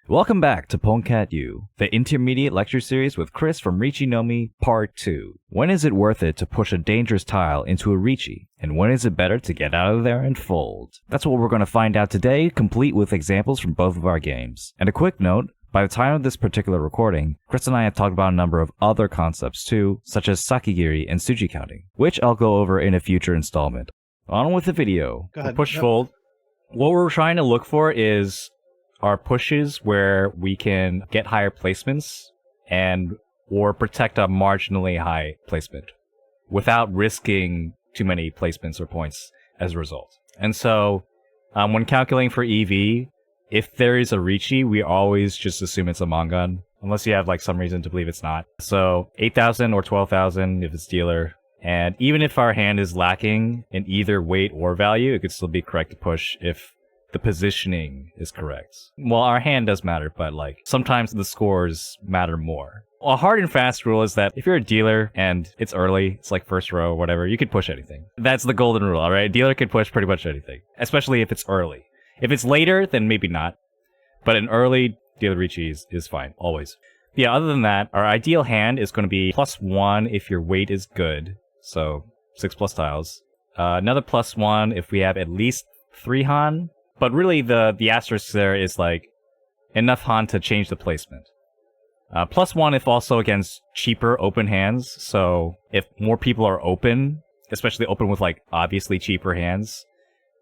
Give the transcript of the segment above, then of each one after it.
Welcome back to PonCat U, the intermediate lecture series with Chris from Riichi Nomi, Part 2. When is it worth it to push a dangerous tile into a Riichi, and when is it better to get out of there and fold? That's what we're going to find out today, complete with examples from both of our games. And a quick note, by the time of this particular recording, Chris and I have talked about a number of other concepts too, such as sakigiri and suji counting, which I'll go over in a future installment. On with the video. Go ahead. Push fold. What we're trying to look for is are pushes where we can get higher placements and or protect a marginally high placement without risking too many placements or points as a result. And so when calculating for EV, if there is a Riichi, we always just assume it's a Mangan, unless you have like some reason to believe it's not. So 8,000 or 12,000 if it's dealer. And even if our hand is lacking in either weight or value, it could still be correct to push if the positioning is correct. Well, our hand does matter, but like sometimes the scores matter more. A hard and fast rule is that if you're a dealer and it's early, it's like first row or whatever, you could push anything. That's the golden rule, all right? Dealer could push pretty much anything, especially if it's early. If it's later, then maybe not. But an early dealer Riichi is fine, always. Yeah, other than that, our ideal hand is going to be +1 if your weight is good. So 6+ tiles. Another +1 if we have at least 3 Han. But really, the asterisk there is like enough Han to change the placement. +1 if also against cheaper open hands. So if more people are open, especially open with like obviously cheaper hands,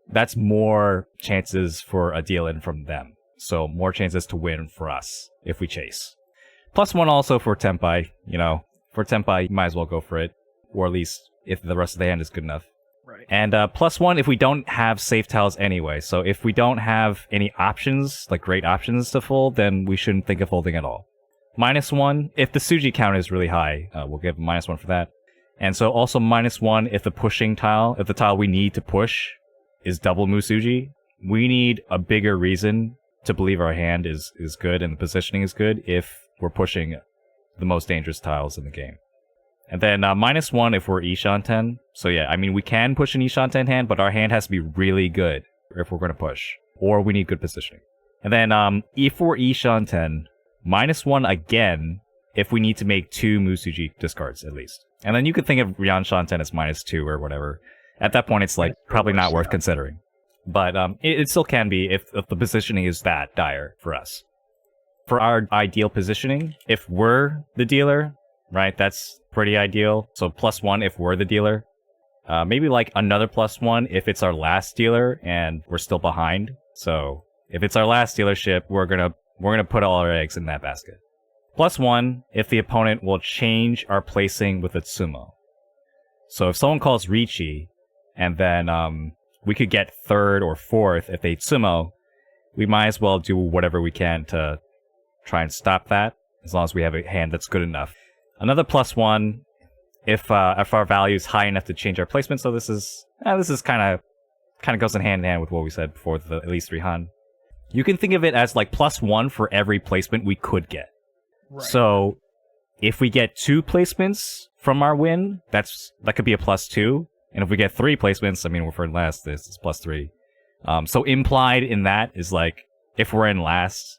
that's more chances for a deal in from them. So more chances to win for us if we chase. +1 also for Tenpai. You know, for Tenpai, you might as well go for it. Or at least if the rest of the hand is good enough. Right. And +1 if we don't have safe tiles anyway. So if we don't have any options, like great options to fold, then we shouldn't think of folding at all. -1 if the suji count is really high. We'll give -1 for that. And so also -1 if the pushing tile, if the tile we need to push is double Musuji. We need a bigger reason to believe our hand is good and the positioning is good if we're pushing the most dangerous tiles in the game. And then -1 if we're Ishan-ten. So yeah, I mean, we can push an Ishan-ten hand, but our hand has to be really good if we're going to push. Or we need good positioning. And then if we're Ishan-ten, -1 again if we need to make 2 Musuji discards at least. And then you could think of Ryan-Shan-ten as -2 or whatever. At that point, it's like probably not worth considering. But it still can be if the positioning is that dire for us. For our ideal positioning, if we're the dealer, right, that's pretty ideal. So +1 if we're the dealer. Maybe like another +1 if it's our last dealer and we're still behind. So if it's our last dealership, we're gonna put all our eggs in that basket. +1 if the opponent will change our placing with a Tsumo. So if someone calls Riichi, and then we could get 3rd or 4th if they Tsumo, we might as well do whatever we can to try and stop that, as long as we have a hand that's good enough. Another +1 if our value is high enough to change our placement. So this is kind of goes in hand with what we said before, the at least 3 Han. You can think of it as like +1 for every placement we could get. Right. So if we get 2 placements from our win, that could be a +2. And if we get 3 placements, I mean, we're in last, this is +3. So implied in that is like, if we're in last,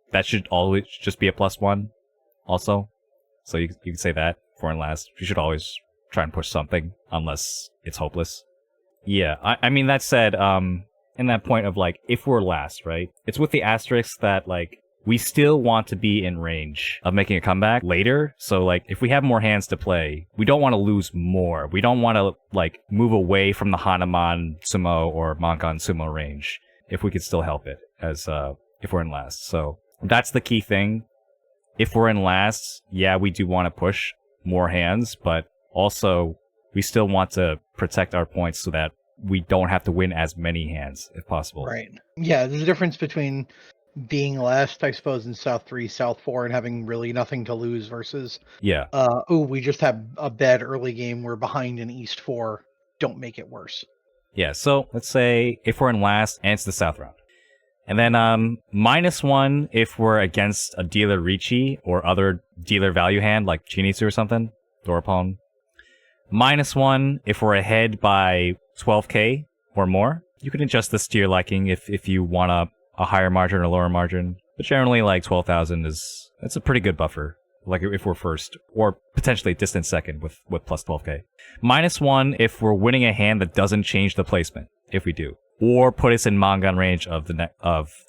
that should always just be a +1 also. So you can say that if we're in last. You should always try and push something, unless it's hopeless. Yeah, I mean, that said, in that point of like, if we're last, right? It's with the asterisk that like, we still want to be in range of making a comeback later. So like, if we have more hands to play, we don't want to lose more. We don't want to like move away from the Hanuman Sumo or Mangan Sumo range if we could still help it as if we're in last. So that's the key thing. If we're in last, yeah, we do want to push more hands, but also we still want to protect our points so that we don't have to win as many hands if possible. Right. Yeah, there's a difference between being last, I suppose, in South 3, South 4, and having really nothing to lose versus, yeah, we just have a bad early game, we're behind in East 4, don't make it worse. Yeah, so let's say if we're in last and it's the South round. And then -1 if we're against a dealer Riichi or other dealer value hand like Chinitsu or something, Dorapon. -1 if we're ahead by 12k or more. You can adjust this to your liking if you want a higher margin or lower margin. But generally, like 12,000 it's a pretty good buffer. Like if we're first, or potentially distant second with plus 12k. -1 if we're winning a hand that doesn't change the placement, if we do, or put us in Mangan range of the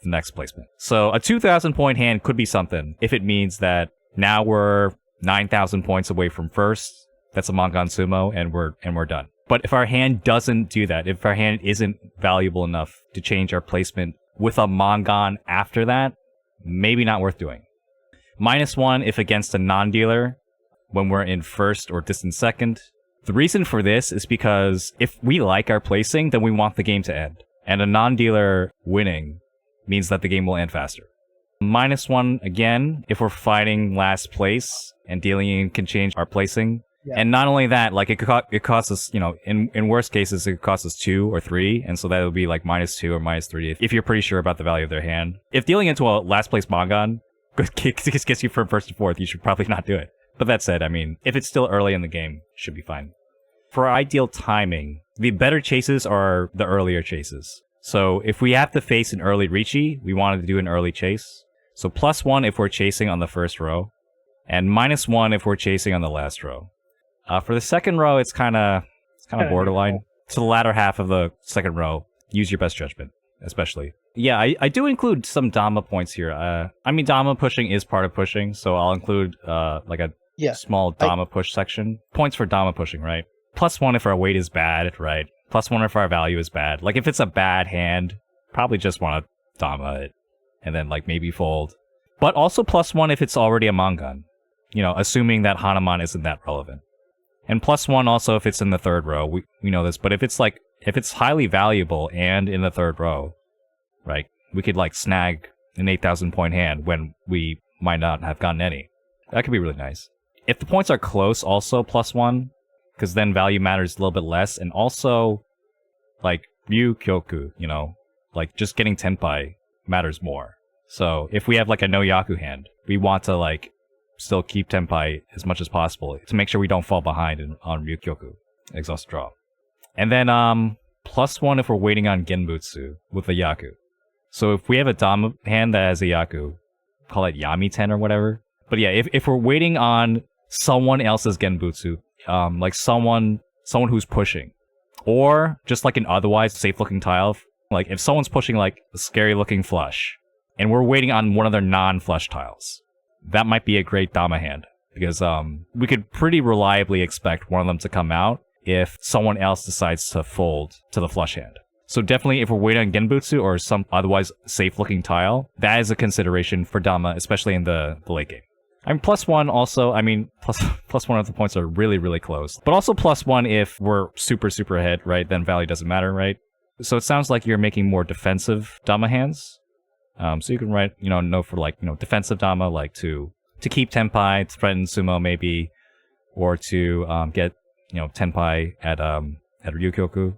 next placement. So a 2,000 point hand could be something if it means that now we're 9,000 points away from first. That's a Mangan Sumo, and we're done. But if our hand doesn't do that, if our hand isn't valuable enough to change our placement with a Mangan after that, maybe not worth doing. -1 if against a non-dealer when we're in first or distant second. The reason for this is because if we like our placing, then we want the game to end. And a non-dealer winning means that the game will end faster. -1 again if we're fighting last place and dealing can change our placing. Yeah. And not only that, like it costs us, in worst cases, it could cost us 2 or 3, and so that would be like -2 or -3 if you're pretty sure about the value of their hand. If dealing into a last place Mangan gets you from first to fourth, you should probably not do it. But that said, I mean, if it's still early in the game, it should be fine. For ideal timing, the better chases are the earlier chases. So if we have to face an early Riichi, we wanted to do an early chase. So +1 if we're chasing on the first row, and -1 if we're chasing on the last row. For the second row, it's kind of borderline. To the latter half of the second row, use your best judgment, especially. Yeah, I do include some Dama points here. I mean, Dama pushing is part of pushing, so I'll include like a small Dama push section. Points for Dama pushing, right? +1 if our weight is bad, right? +1 if our value is bad. Like, if it's a bad hand, probably just want to Dama it, and then, like, maybe fold. But also +1 if it's already a Mangan. Assuming that Hanuman isn't that relevant. And +1 also if it's in the third row. We know this, but if it's highly valuable and in the third row, right, we could like snag an 8,000 point hand when we might not have gotten any. That could be really nice. If the points are close, also +1, because then value matters a little bit less, and also like Ryu Kyoku, like just getting Tenpai matters more. So if we have like a no Yaku hand, we want to like still keep Tenpai as much as possible to make sure we don't fall behind on Ryukyoku. Exhaust draw. And then +1 if we're waiting on Genbutsu with a Yaku. So if we have a Dama hand that has a Yaku, call it Yami-ten or whatever. But yeah, if we're waiting on someone else's Genbutsu, like someone who's pushing, or just like an otherwise safe-looking tile, like if someone's pushing like a scary-looking flush, and we're waiting on one of their non-flush tiles, that might be a great Dama hand, because we could pretty reliably expect one of them to come out if someone else decides to fold to the flush hand. So definitely if we're waiting on Genbutsu or some otherwise safe-looking tile, that is a consideration for Dama, especially in the late game. I mean, +1 also, +1 of the points are really, really close. But also +1 if we're super, super ahead, right? Then value doesn't matter, right? So it sounds like you're making more defensive Dama hands. So you can write, no for like, defensive Dama, like to keep Tenpai, to threaten Sumo maybe, or to get, Tenpai at Ryukyoku.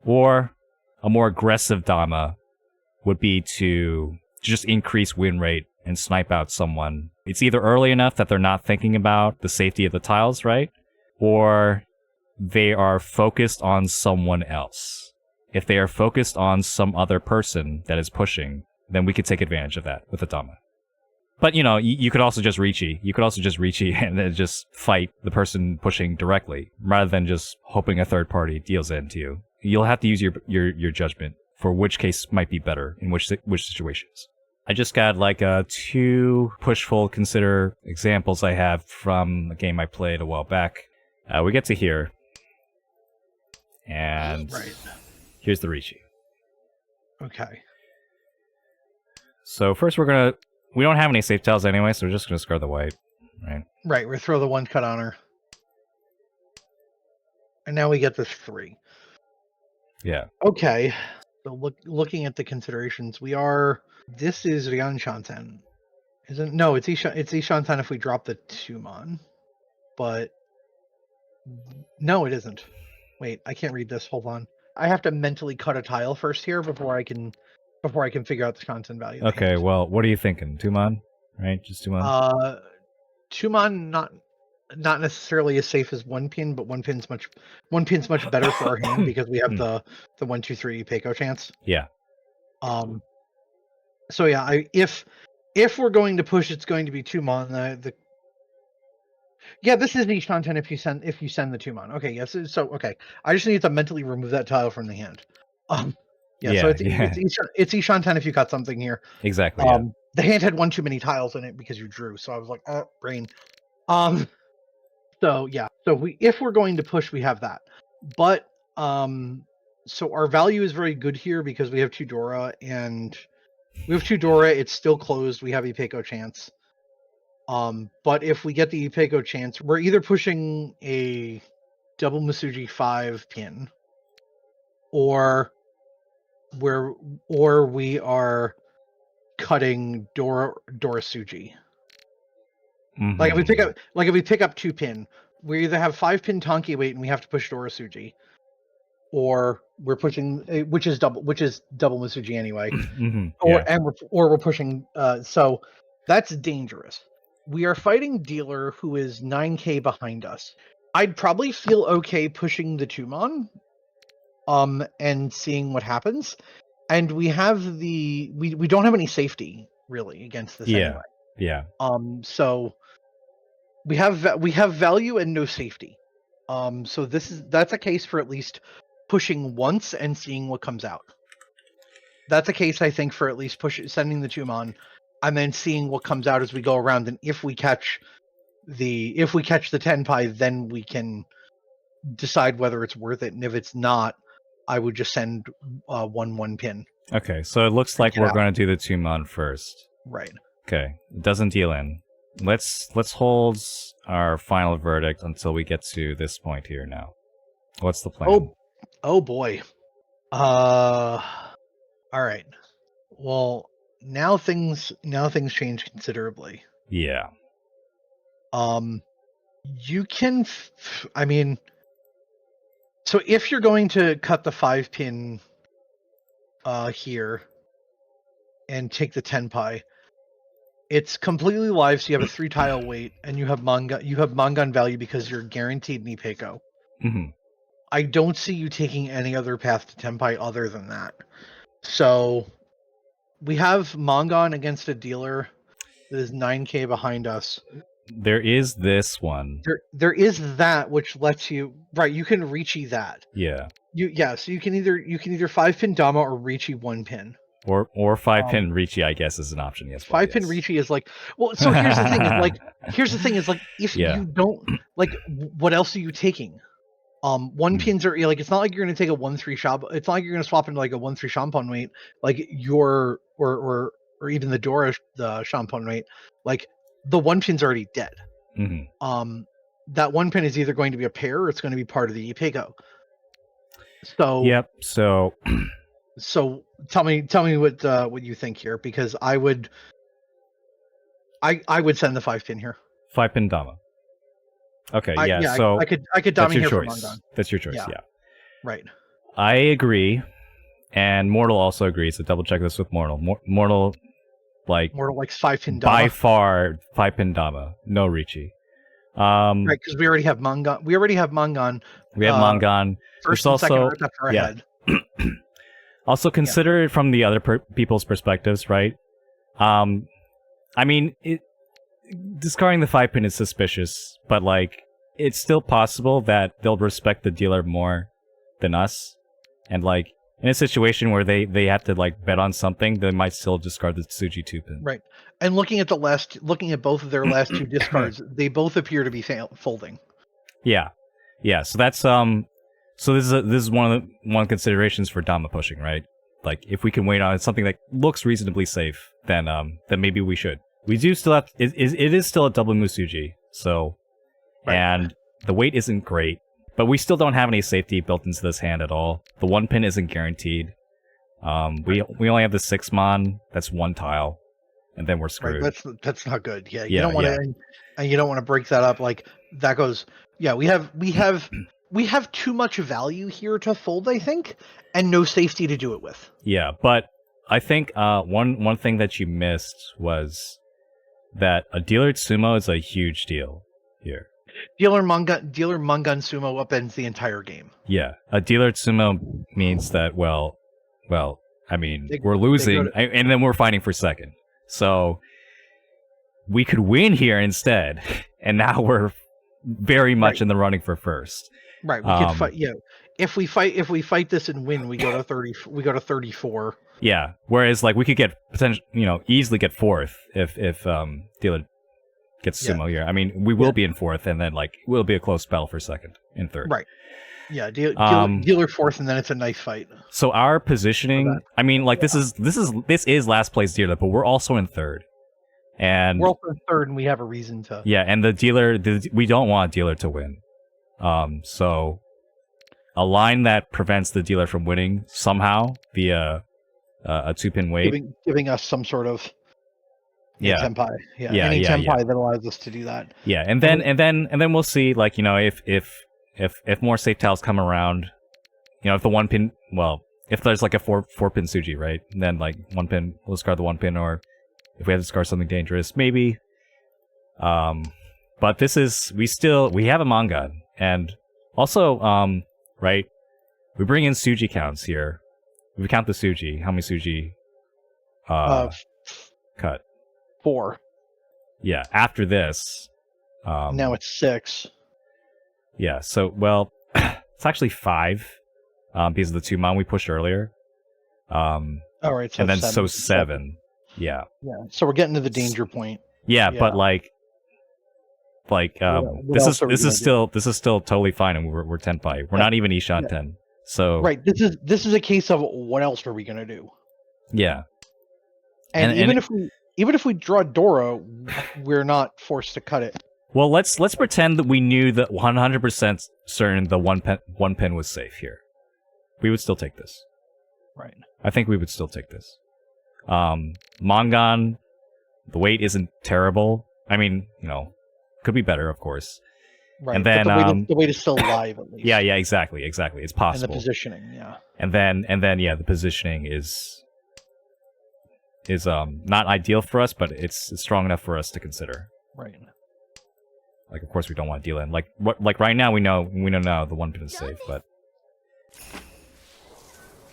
Or a more aggressive Dama would be to just increase win rate and snipe out someone. It's either early enough that they're not thinking about the safety of the tiles, right? Or they are focused on someone else. If they are focused on some other person that is pushing, then we could take advantage of that with a Dama. But, you could also just Riichi. You could also just Riichi and then just fight the person pushing directly, rather than just hoping a third party deals it into you. You'll have to use your judgment for which case might be better in which situations. I just got like 2 push-fold consider examples I have from a game I played a while back. We get to here. And here's the Riichi. Okay. So first we don't have any safe tiles anyway, so we're just going to discard the white, right? Right, we throw the 1 cut on her. And now we get this 3. Yeah. Okay. So looking at the considerations, this is Ryan Shanten. Isn't no, it's Ishanten if we drop the Tumon. But no, it isn't. Wait, I can't read this. Hold on. I have to mentally cut a tile first here before I can figure out the content value. Okay, well, what are you thinking? Tumon? Right? Just Tumon? Tumon not necessarily as safe as 1 pin, but 1 pin's much better for our hand because we have the 1, 2, 3 Peiko chance. Yeah. So yeah, if we're going to push, it's going to be 2-mon. Yeah, this is Ishanten if you send the 2-mon. Okay, yes. So okay, I just need to mentally remove that tile from the hand. Yeah. So it's Ishanten if you cut something here. Exactly. Yeah. The hand had one too many tiles in it because you drew. So I was like, brain. So yeah. So if we're going to push, we have that. But so our value is very good here because we have 2 Dora and we have 2 Dora. It's still closed. We have Ipeco chance. But if we get the Ipeco chance, we're either pushing a double Masuji 5 pin, or we are cutting Dorasuji. Mm-hmm. Like if we pick up 2 pin, we either have 5 pin Tonki weight and we have to push Dorasuji, or we're pushing which is double Masuji anyway. Or we're pushing so that's dangerous. We are fighting dealer who is 9k behind us. I'd probably feel okay pushing the 2-mon and seeing what happens. And we have we don't have any safety really against this anyway. Yeah. So we have value and no safety. So that's a case for at least pushing once and seeing what comes out. That's a case, I think, for at least sending the 2-mon and then seeing what comes out as we go around. And if we catch the tenpai, then we can decide whether it's worth it. And if it's not, I would just send 1 pin. Okay, so it looks like we're going to do the 2-mon first. Right. Okay, it doesn't deal in. Let's hold our final verdict until we get to this point here now. What's the plan? Oh boy. All right. Well, now things change considerably. Yeah. You can I mean, so if you're going to cut the 5 pin here and take the tenpai, it's completely live, so you have a 3 tile weight and you have Mangan value because you're guaranteed Nipeiko. Mm-hmm. I don't see you taking any other path to tenpai other than that. So we have Mangan against a dealer that is 9k behind us. There is this one. There is that which lets you you can Riichi that. Yeah. So you can either 5 pin Dama or Riichi 1 pin. Or 5 pin Riichi, I guess, is an option. Yes. 5 pin Riichi is like, well, so here's the thing is if you don't what else are you taking? 1 pins are like, it's not like you're going to take a 1-3 shop. It's not like you're going to swap into like a 1-3 Shampon weight, like your or even the Dora the Shampon weight. Like the 1 pin's already dead. Mm-hmm. That 1 pin is either going to be a pair or it's going to be part of the Ipeco. So yep. So tell me what you think here, because I would send the 5 pin here. 5 pin Dama. Okay, so I could Dama here for choice. Mangan. That's your choice, yeah. Right. I agree, and Mortal also agrees. So double check this with Mortal. Mortal likes 5 pin Dama. By far 5 pin Dama, no Riichi. Right, because we already have Mangan. We have Mangan. First and second right up our head. Also consider it from the other people's perspectives, right? I mean, discarding the 5 pin is suspicious, but like it's still possible that they'll respect the dealer more than us, and like in a situation where they have to like bet on something, they might still discard the Tsuji 2 pin. Right. And looking at both of their last 2 discards, they both appear to be folding. Yeah. So that's so this is one of the considerations for Dama pushing, right? Like if we can wait on something that looks reasonably safe, then maybe we should. We do still have it is still a double Musuji, so and the weight isn't great, but we still don't have any safety built into this hand at all. The 1 pin isn't guaranteed. We only have the 6-mon, that's 1 tile, and then we're screwed. Right, that's not good. Yeah, you don't want to, and you don't want to break that up. Like that goes. Yeah, we have too much value here to fold, I think, and no safety to do it with. Yeah, but I think one thing that you missed was that a dealer sumo is a huge deal here. Dealer Mangan sumo upends the entire game. Yeah, a dealer sumo means that well, I mean, They- we're they go losing, to- and then we're fighting for second. So we could win here instead, and now we're very much Right. in the running for first. Right, we could fight. Yeah, if we fight this and win, we go to 30. We go to 34. Yeah. Whereas like we could get easily get fourth if dealer gets Yeah. sumo here. I mean, we will be in fourth, and then like will be a close battle for second and third. Right. Yeah, Um, dealer fourth, and then it's a knife fight. So our positioning, I mean, like Yeah. this is last place dealer, but we're also in third, and We're also in third, and we have a reason to. yeah, and we don't want dealer to win. So a line that prevents the dealer from winning somehow via a 2-pin weight. Giving us some sort of tenpai. Yeah, any yeah, tenpai that allows us to do that. Yeah, and then we'll see, like, if more safe tiles come around, if the 1-pin, well, if there's like a 4-pin Suji, right? And then like 1-pin, we'll discard the 1-pin, or if we have to discard something dangerous, maybe. But this is, we have a manga, and also, right, we bring in Suji counts here. If we count the Suji, how many Suji cut? 4. Yeah, after this. Now it's 6. Yeah, so, well, it's actually 5, because of the 2 mon we pushed earlier. All right, so and then 7. 7. Yeah. Yeah, so we're getting to the danger point. Yeah, but like this is still totally fine, and we're 10-5. We're not even Ishan 10. So right, this is a case of what else are we gonna do? Yeah, and even if we draw Doro, we're not forced to cut it. Well, let's pretend that we knew that 100% certain the one pin was safe here. We would still take this. Right. I think we would still take this. Mongon, the weight isn't terrible. I mean, could be better, of course. Right. And then the weight is still live at least. Yeah, exactly. It's possible. And the positioning, yeah. And then the positioning is not ideal for us, but it's strong enough for us to consider. Right. Like, of course we don't want to deal in. Like right now we know now the 1-pin is safe, but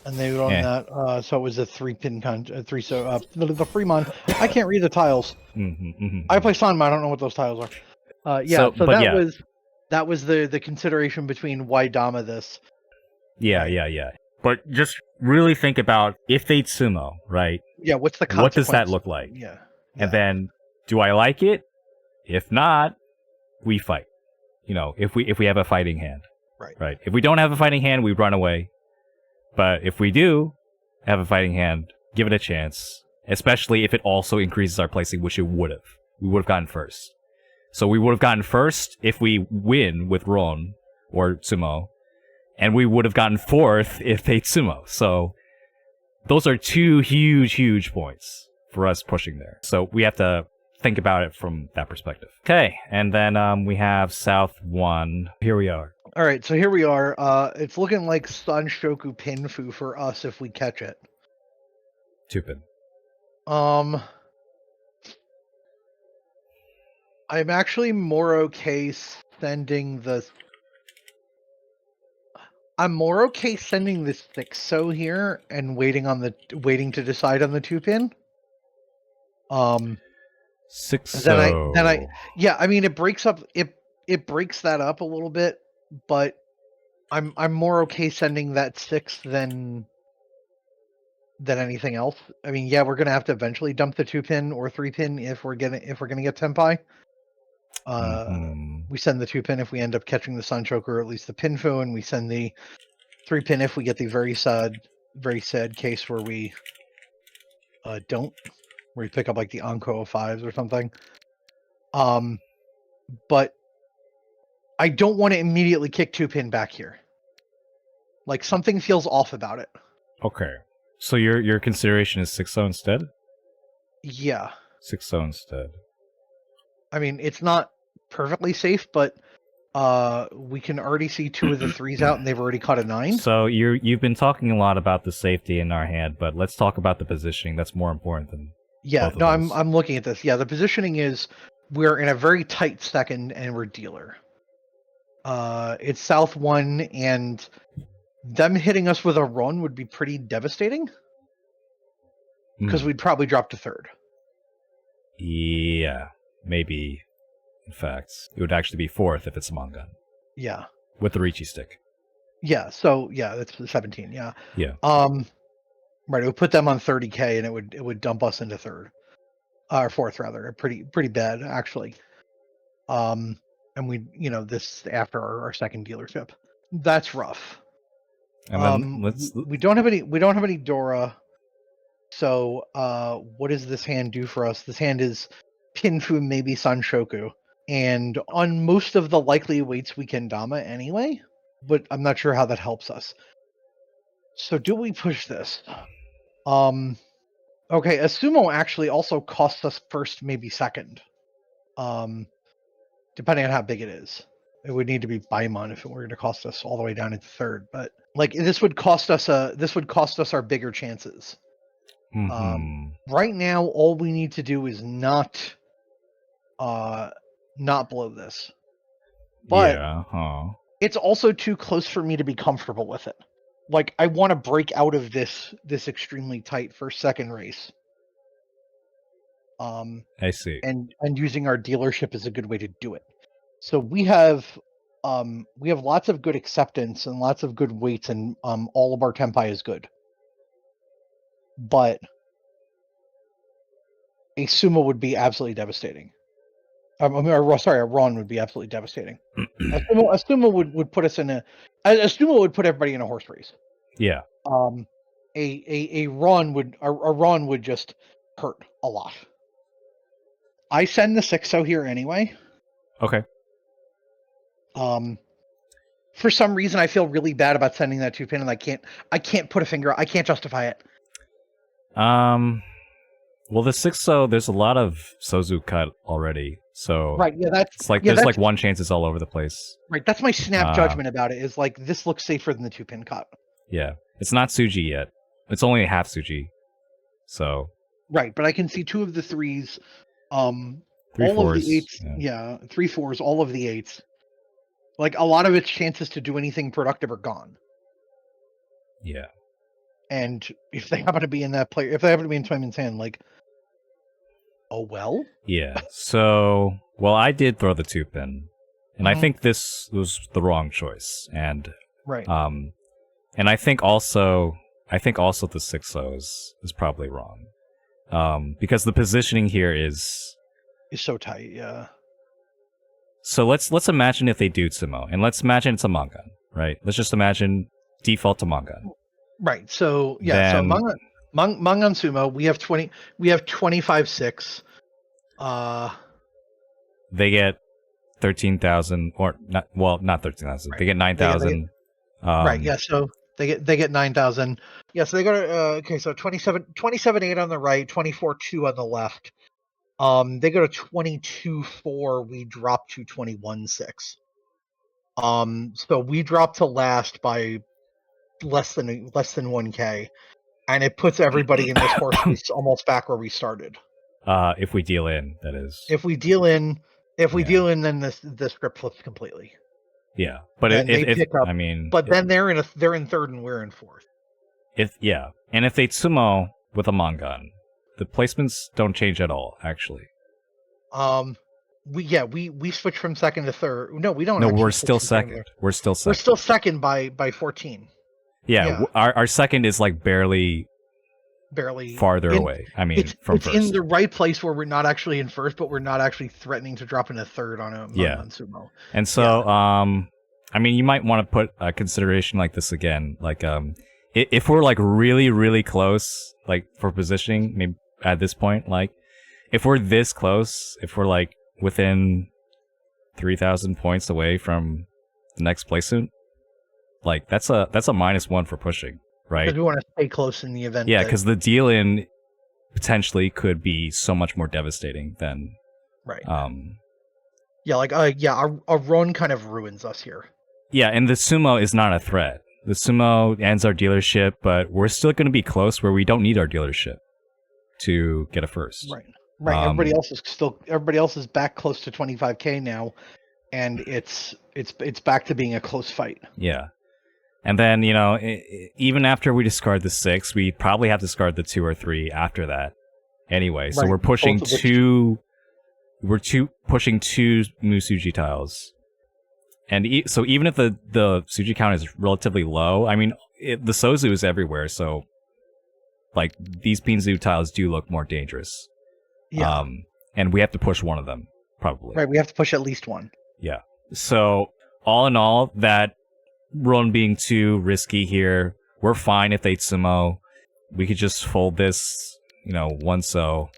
and they were on that, so it was a 3-pin the Fremont. I can't read the tiles. I play Sanma, I don't know what those tiles are. That was the consideration between why Dama this. Yeah. But just really think about if they sumo, right? Yeah, what's the consequence? What does that look like? Yeah. And then, do I like it? If not, we fight. If we have a fighting hand. Right. If we don't have a fighting hand, we run away. But if we do have a fighting hand, give it a chance. Especially if it also increases our placing, which it would have. We would have gotten first. So we would have gotten first if we win with Ron or Sumo. And we would have gotten fourth if they sumo. So those are 2 huge points for us pushing there. So we have to think about it from that perspective. Okay, and then we have South 1. Here we are. All right, so here we are. It's looking like Sanshoku Pinfu for us if we catch it. 2-pin. I'm actually more okay sending the 6-so here and waiting to decide on the 2-pin. 6-so. I mean, it breaks that up a little bit, but I'm more okay sending that 6 than anything else. I mean, yeah, we're gonna have to eventually dump the 2-pin or 3-pin if we're gonna get tenpai. We send the 2-pin if we end up catching the Sanchoku or at least the Pinfu, and we send the 3-pin if we get the very sad case where we don't, where we pick up like the Anko of 5s or something. But I don't want to immediately kick 2-pin back here. Like, something feels off about it. Okay. So your consideration is 6-so instead? Yeah. 6-so instead. I mean, it's not perfectly safe, but we can already see 2 of the 3s out, and they've already caught a 9. So you've been talking a lot about the safety in our hand, but let's talk about the positioning. That's more important than both of those. I'm looking at this. Yeah, the positioning is we're in a very tight second, and we're dealer. It's South 1, and them hitting us with a run would be pretty devastating. because we'd probably drop to third. Yeah, maybe. In fact, it would actually be fourth if it's a Mangan. Yeah. With the Riichi stick. Yeah. So yeah, that's 17. Yeah. Yeah. Right. It would put them on 30K, and it would dump us into third, or fourth rather. Pretty bad actually. And we, this after our second dealership. That's rough. And then we don't have any Dora. So what does this hand do for us? This hand is Pinfu, maybe Sanshoku. And on most of the likely weights we can Dama anyway, but I'm not sure how that helps us. So do we push this? Okay, a sumo actually also costs us first, maybe second. Depending on how big it is. It would need to be Baimon if it were to cost us all the way down into third. But like this would cost us our bigger chances. Right now, all we need to do is not blow this. But it's also too close for me to be comfortable with it. Like I want to break out of this extremely tight first second race. I see. And using our dealership is a good way to do it. So we have lots of good acceptance and lots of good weights, and all of our tempai is good. But a sumo would be absolutely devastating. A Ron would be absolutely devastating. a sumo would put us in a sumo would put everybody in a horse race. Yeah. A Ron would just hurt a lot. I send the 6-0 here anyway. Okay. For some reason I feel really bad about sending that 2-pin, and I can't put a finger. I can't justify it. Well, the 6-0, there's a lot of Sozu cut already, so right. Yeah, it's like there's like one chance it's all over the place. Right. That's my snap judgment about it. Is like this looks safer than the 2-pin cut. Yeah, it's not Suji yet. It's only a half Suji, so. Right, but I can see 2 of the 3s. 3 all 4s, of the 8s. Yeah, 3 4s. All of the 8s. Like a lot of its chances to do anything productive are gone. Yeah. And if they happen to be in that player, if they happen to be in Twyman's hand, like, oh well. Yeah. So, well, I did throw the 2-pin, and I think this was the wrong choice, and right. And I think also the 6-0 is probably wrong, because the positioning here is so tight. Yeah. So let's imagine if they do Sumo, and let's imagine it's a Mangan, right? Let's just imagine default to Mangan. Right. So yeah. So Mangan Sumo, we have 25-6. They get 13,000, or not. Well, not 13,000. Right. They get 9,000. Right. Yeah. So they get 9,000. Yeah. So they go to okay. So 27-8 on the right, 24-2 on the left. They go to 22-4. We drop to 21-6. So we drop to last by less than 1K, and it puts everybody in this horse race almost back where we started. If we deal in, that is. If we deal in, then the script flips completely. Yeah, but then then they're in third and we're in fourth. And if they Sumo with a Mangan, the placements don't change at all, actually. We switch from second to third. No, we don't. No, we're still second. We're still second by 14. Yeah. Our second is like barely farther away. I mean, from first. It's in the right place where we're not actually in first, but we're not actually threatening to drop into third on a sumo. And so, I mean, you might want to put a consideration like this again. Like, if we're like really, really close, like for positioning, maybe at this point, like if we're this close, if we're like within 3,000 points away from the next placement, like that's a -1 for pushing, right? Because we want to stay close in the event. Yeah, because the deal in potentially could be so much more devastating than right. Our run kind of ruins us here. Yeah, and the sumo is not a threat. The sumo ends our dealership, but we're still going to be close where we don't need our dealership to get a first. Right. Everybody else is back close to 25K now, and it's back to being a close fight. Yeah. And then, even after we discard the 6, we probably have to discard the 2 or 3 after that. Anyway, so Right, we're pushing both of which- pushing 2 Musuji tiles. And so even if the Suji count is relatively low, I mean, the Sozu is everywhere, so like these Pinzu tiles do look more dangerous. Yeah. And we have to push one of them, probably. Right, we have to push at least one. Yeah. So all in all, that run being too risky here, we're fine if they sumo. We could just fold this, 1 so,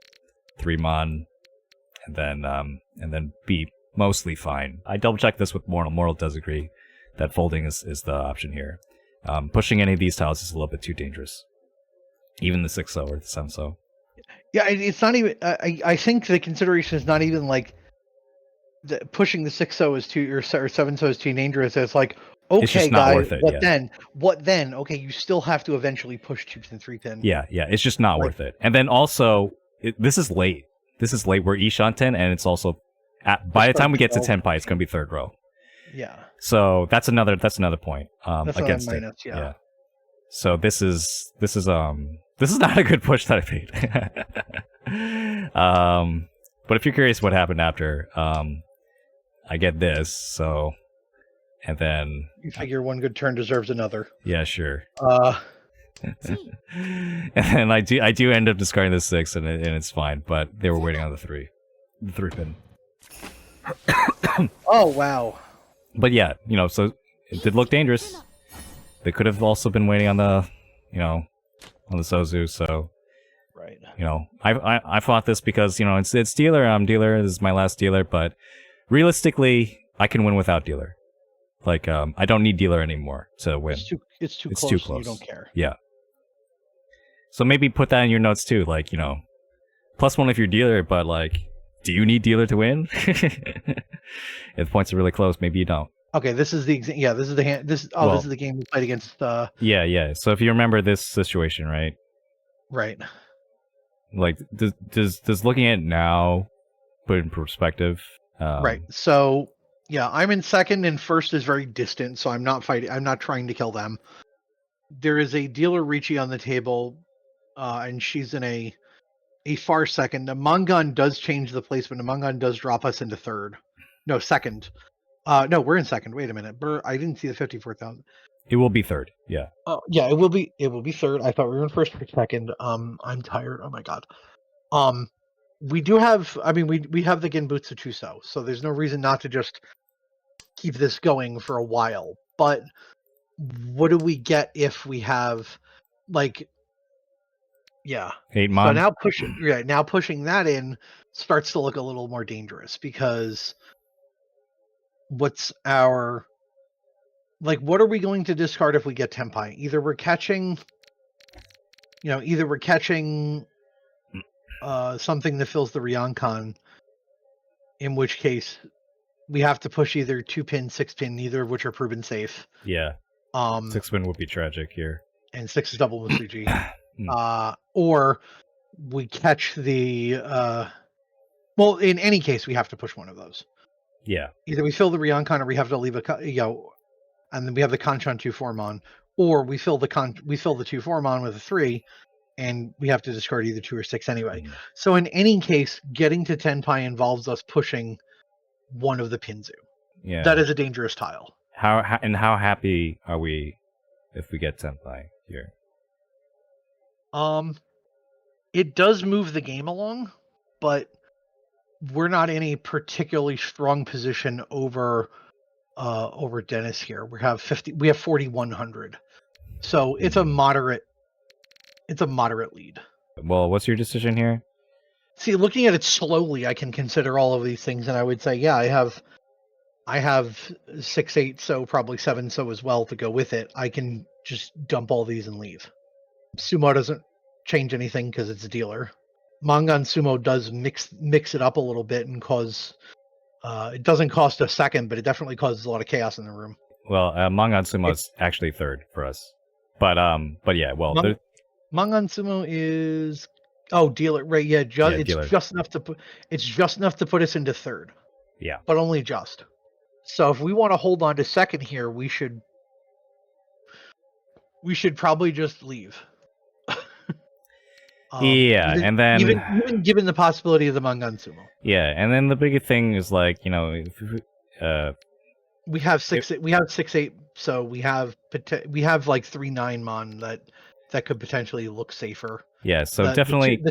3 mon, and then be mostly fine. I double checked this with Mortal. Mortal does agree that folding is the option here. Pushing any of these tiles is a little bit too dangerous. Even the 6 so or the 7 so. Yeah, it's not even. I think the consideration is not even like pushing the 6 so is too or 7 so is too dangerous. It's like, okay, it's just not guys, worth it, what yeah. then? What then? Okay, you still have to eventually push 2 pin, 3 pin. Yeah, it's just not worth it. And then also, this is late. We're Ishanten, and it's also by the time we get to Tenpai, it's going to be 3rd row. Yeah. So that's another point That's against minus, it. yeah. So this is not a good push that I made. But if you're curious what happened after, I get this. So, and then You figure one good turn deserves another. Yeah, sure. Hmm. And then I do end up discarding the 6, and it's fine. But they were waiting on the 3 pin. Oh wow. But yeah, so it did look dangerous. They could have also been waiting on the, on the Sozu. So, Right. I fought this because it's dealer. I'm dealer. This is my last dealer. But realistically, I can win without dealer. Like I don't need dealer anymore to win. It's too It's close. too close. You don't care. Yeah. So maybe put that in your notes too. Like +1 if you're dealer, but like, do you need dealer to win? If points are really close, maybe you don't. Okay, this is the yeah. This is the hand. This is the game we played against. Yeah. So if you remember this situation, right? Right. Like, does looking at it now put it in perspective? Right. So yeah, I'm in 2nd, and 1st is very distant, so I'm not fighting. I'm not trying to kill them. There is a dealer Riichi on the table, and she's in a far 2nd. The Mangan does change the placement. The Mangan does drop us into 3rd. No, 2nd. No, we're in 2nd. Wait a minute. I didn't see the 54,000. It will be 3rd. Yeah. Oh, yeah, it will be 3rd. I thought we were in 1st or 2nd. I'm tired. Oh my god. We do have. I mean, we have the Genbutsu Chuso, so there's no reason not to just keep this going for a while. But what do we get if we have, like, yeah, 8 so mon. now pushing that in starts to look a little more dangerous because what's our, like, what are we going to discard if we get Tenpai? Either we're catching something that fills the Ryankan, in which case we have to push either 2 pin, 6 pin, neither of which are proven safe. Yeah. 6 pin would be tragic here. And 6 is double Musuji. Or we catch the well, in any case we have to push one of those. Yeah. Either we fill the Ryankan or we have to leave and then we have the Kanchan 2 Formon, or we fill the 2 Formon with a 3, and we have to discard either 2 or 6 anyway. So in any case, getting to Tenpai involves us pushing one of the Pinzu. Yeah. That is a dangerous tile. How happy are we if we get Tenpai here? It does move the game along, but we're not in a particularly strong position over Dennis here. We have 4,100. So it's a moderate lead. Well, what's your decision here? See, looking at it slowly, I can consider all of these things, and I would say, yeah, I have 6, 8, so probably 7, so as well to go with it. I can just dump all these and leave. Sumo doesn't change anything because it's a dealer. Mangan Sumo does mix it up a little bit and cause. It doesn't cost a 2nd, but it definitely causes a lot of chaos in the room. Well, Mangan Sumo is actually 3rd for us, but yeah. Well, Mangan Sumo is dealer, right? Yeah, dealer. It's just enough to put us into 3rd. Yeah, but only just. So if we want to hold on to 2nd here, we should we should probably just leave. Yeah, even, and then even given the possibility of the Mangan Sumo. yeah, and then the big thing is like, you know, We have 6/8, so we have like 3/9 mon that could potentially look safer. yeah, so The definitely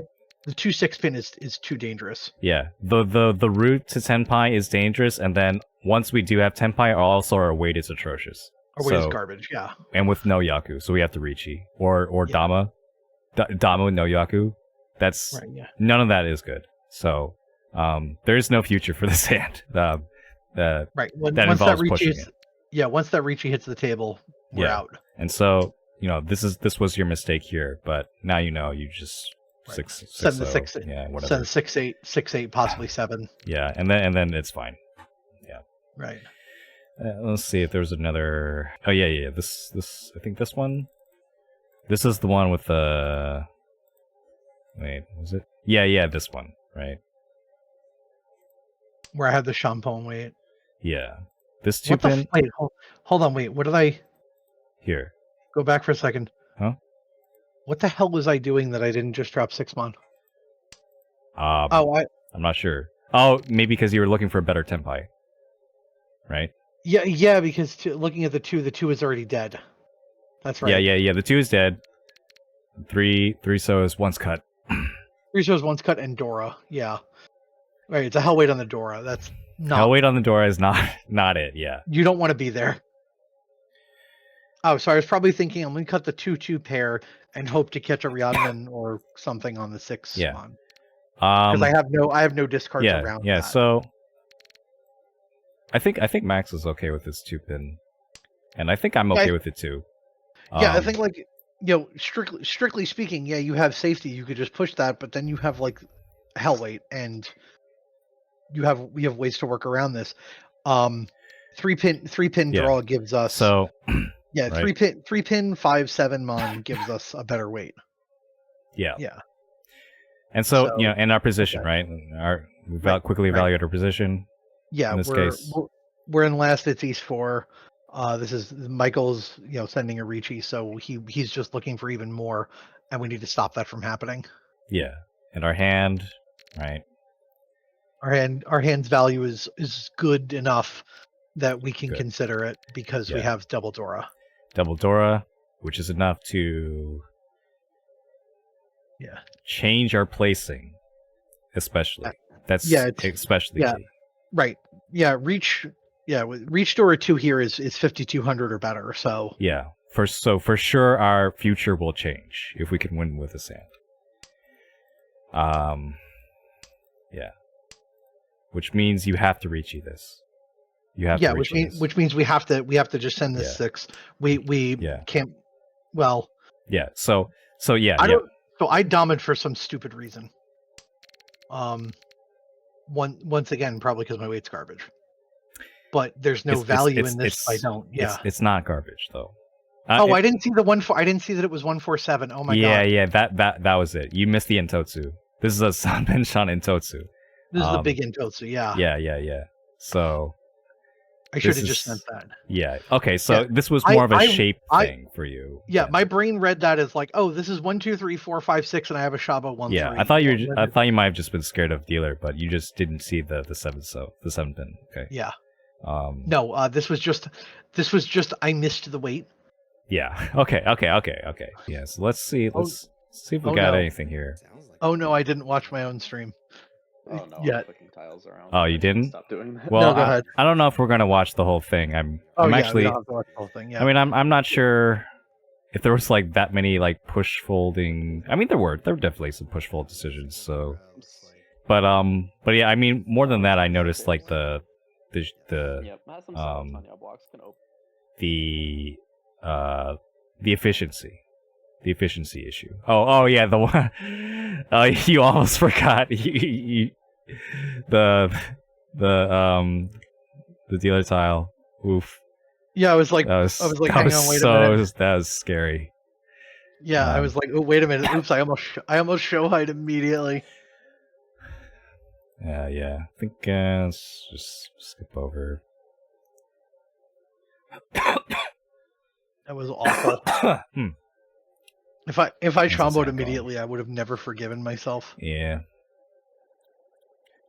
the 2/6 pin is too dangerous. yeah. The route to Tenpai is dangerous, and then once we do have Tenpai, also our weight is atrocious. Our weight is garbage, yeah. And with no Yaku, so we have to Riichi or Yeah. Dama. Dama with no Yaku. That's Right, yeah. none of that is good. So there is no future for this hand. Right. That Once involves that Riichi pushing hits, it. yeah, once that Riichi hits the table, we're Yeah. out. And so, you know, this was your mistake here, but now you know you just Right. 7 to 6, yeah, whatever. 6/8, 6/8, possibly 7. Yeah, and then it's fine. Yeah. Right. Let's see if there's another. Oh yeah. This I think this one. This is the one with the. Wait, was it? Yeah, this one, right? Where I have the shampoo weight. Yeah, this What the pin. wait, hold on, wait. What did I Here. go back for a second? Huh? What the hell was I doing that I didn't just drop 6 mon? I'm not sure. Oh, maybe because you were looking for a better Tenpai. Right? Yeah, because looking at the 2 is already dead. That's right. Yeah. The 2 is dead. 3 so is once cut. 3 shows once cut and Dora. Yeah. Right, it's a hell weight on the Dora. That's not Hell weight on the door is not it. Yeah. you don't want to be there. Oh, so I was probably thinking I'm gonna cut the 2/2 pair and hope to catch a Ryanman or something on the 6 Yeah. mon. Because I have no discards around. Yeah. that. So I think Max is okay with this 2 pin, and I think I'm okay with it too. Yeah, I think like strictly speaking, yeah, you have safety. You could just push that, but then you have like hell weight, and we have ways to work around this. 3-pin Yeah. draw gives us So yeah, right. 3-pin 5/7 mon gives us a better weight. Yeah. Yeah. And so you know, in our position, okay. right? We quickly evaluate our position. Yeah, in this case. we're in last. It's East 4. This is Michael's, sending a Riichi, so he's just looking for even more, and we need to stop that from happening. Yeah, and our hand, right? Our hand's value is good enough that we can Good. consider it because we have double Dora. Double Dora, which is enough to change our placing, especially. That's especially key. Right. Yeah, Reach Dora 2 here is 5,200 or better, so yeah. For sure our future will change if we can win with this hand. Yeah. Which means you have to Riichi this. You have to which means we have to just send this 6. We can't. Well. Yeah. So yeah. So I dominated for some stupid reason. Once again, probably because my weight's garbage. But there's no value in this if I don't. Yeah. It's not garbage though. I didn't see I didn't see that it was 147. Oh my god. Yeah. That was it. You missed the Intotsu. This is a Sanbenshan Intotsu. This is the big Intotsu. Yeah. Yeah. So I should have just sent that. Yeah. Okay. So this was more of a shape thing for you. Yeah, my brain read that as like, oh, this is 1, 2, 3, 4, 5, 6, and I have a Shaba 1. Yeah, 3. I thought you might have just been scared of dealer, but you just didn't see the 7. So the 7 pin. Okay. Yeah. No. This was just. I missed the weight. Yeah. Okay. Yeah. So let's see. Let's see if we got anything here. Oh no, I didn't watch my own stream. Oh no, Yeah. I'm clicking tiles around. Oh, you didn't? Stop doing that. Well, No, go ahead. I don't know if we're gonna watch the whole thing. I'm actually. We don't have to watch the whole thing. Yeah. I mean, I'm not sure if there was like that many like push folding. I mean, there were definitely some push fold decisions. So, but yeah, I mean, more than that, I noticed like the efficiency. The efficiency issue. Oh yeah, the one. You almost forgot. The dealer tile. Oof. Yeah, I was like, hang on, wait a minute. That was scary. Yeah, I was like, oh, wait a minute. Oops, I almost show hide immediately. Yeah. I think let's just skip over. That was awful. Hmm. If I That's a tromboed sad immediately, I would have never forgiven myself. Yeah.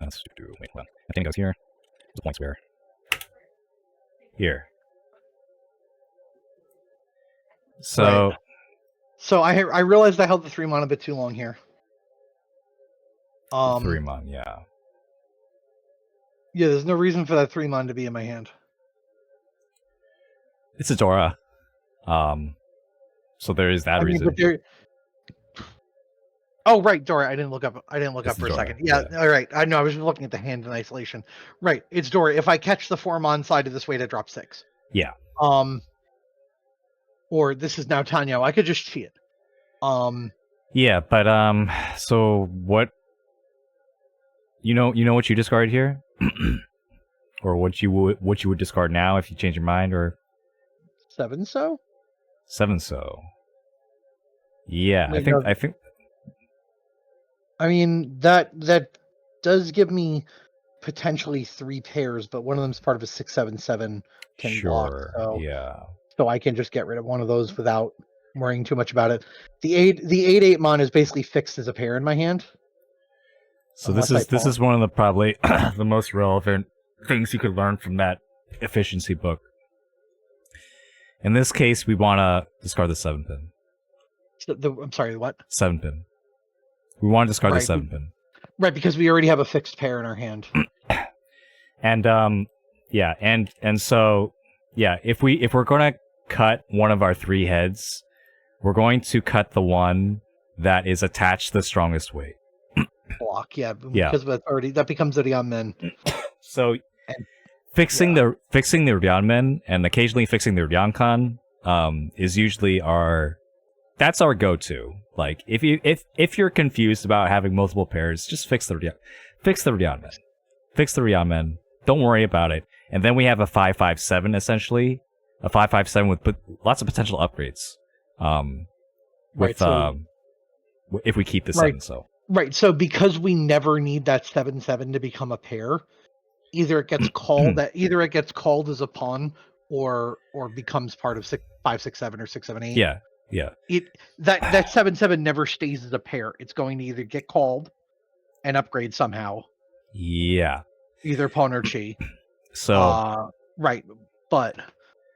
Let's do. Wait, hold on. I think it goes here. The points where. Here. So. Right. So I realized I held the 3-mon a bit too long here. 3-mon, yeah. Yeah, there's no reason for that 3-mon to be in my hand. It's a Dora. So there is that reason. Oh right, Dora. I didn't look up It's for Dora, a second. Yeah, all right. I know. I was looking at the hand in isolation. Right, it's Dora. If I catch the 4-mon side of this way to drop 6. Yeah. Or this is now Tanyo. I could just cheat. Yeah, but so what? You know what you discard here, or what you would discard now if you change your mind, or 7 so. 7 so. Yeah, Wait, I think. I mean that does give me potentially 3 pairs, but one of them's part of a 6/7/7 can block. So, yeah. So I can just get rid of one of those without worrying too much about it. The 8/8 mon is basically fixed as a pair in my hand. So this is one of the probably the most relevant things you could learn from that efficiency book. In this case, we want to discard the 7-pin. I'm sorry, what? 7-pin. We want to discard the 7-pin. Right, because we already have a fixed pair in our hand. And yeah, and so yeah, if we're going to cut one of our 3 heads, we're going to cut the one that is attached to the strongest weight. Block, yeah, because that becomes a Ryanmen. So fixing the Ryanmen and occasionally fixing the Ryankan is usually that's our go-to. Like if you're confused about having multiple pairs, just fix the Ryanmen. Fix the Ryanmen. Don't worry about it. And then we have a 5/5/7 essentially, a 5/5/7 with lots of potential upgrades. If we keep the 7 so. Right, so because we never need that 7/7 to become a pair, either it gets called as a pawn, or becomes part of 5/6/7 or 6/7/8. Yeah. That 7/7 never stays as a pair. It's going to either get called and upgrade somehow. Yeah. Either pawn or chi. So right, but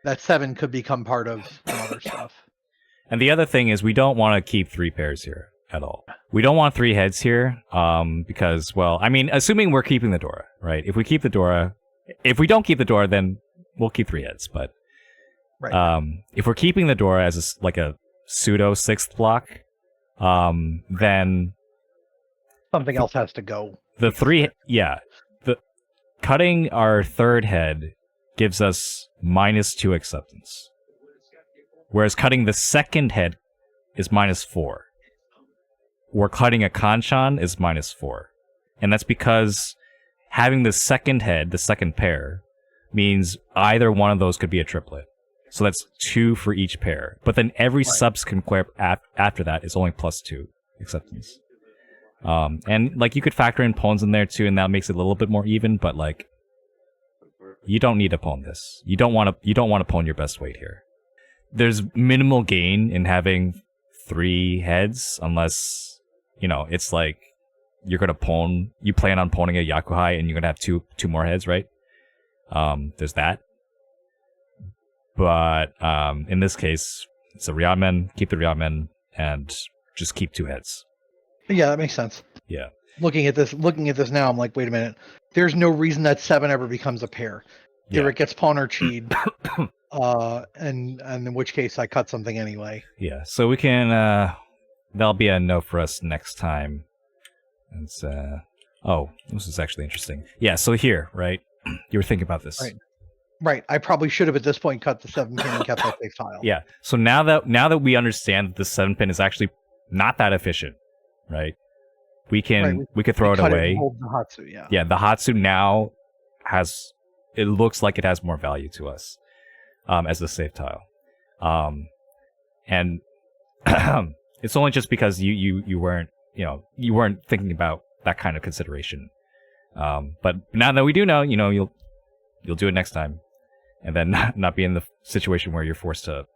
that 7 could become part of some other stuff. And the other thing is we don't want to keep 3 pairs here at all. We don't want 3 heads here, because, well, I mean, assuming we're keeping the Dora, right? If we don't keep the Dora, then we'll keep 3 heads. But if we're keeping the Dora as a pseudo 6th block, then something else has to go. Cutting our 3rd head gives us -2 acceptance, whereas cutting the 2nd head is -4. Or cutting a Kanchan is -4. And that's because having the 2nd head, the 2nd pair, means either one of those could be a triplet. So that's 2 for each pair. But then every subsequent after that is only +2 acceptance. And like you could factor in pawns in there too, and that makes it a little bit more even, but like you don't need to pawn this. You don't want to pawn your best weight here. There's minimal gain in having 3 heads unless it's like you plan on pawning a Yakuza and you're gonna have two more heads, right? There's that. But in this case, it's a Ryanmen, keep the Ryanmen, and just keep 2 heads. Yeah, that makes sense. Yeah. Looking at this now, I'm like, wait a minute. There's no reason that 7 ever becomes a pair. Either it gets pawn or cheed. And in which case I cut something anyway. Yeah, so we can that'll be a no for us next time. It's this is actually interesting. Yeah, so here, right? You were thinking about this. Right. I probably should have at this point cut the 7-pin and kept that safe tile. Yeah. So now that we understand that the 7-pin is actually not that efficient, right? We could throw it away. Hold the Hatsu, yeah. Yeah, the Hatsu now it looks like it has more value to us as a safe tile. And it's only just because you weren't thinking about that kind of consideration. But now that we do know, you'll do it next time, and then not be in the situation where you're forced to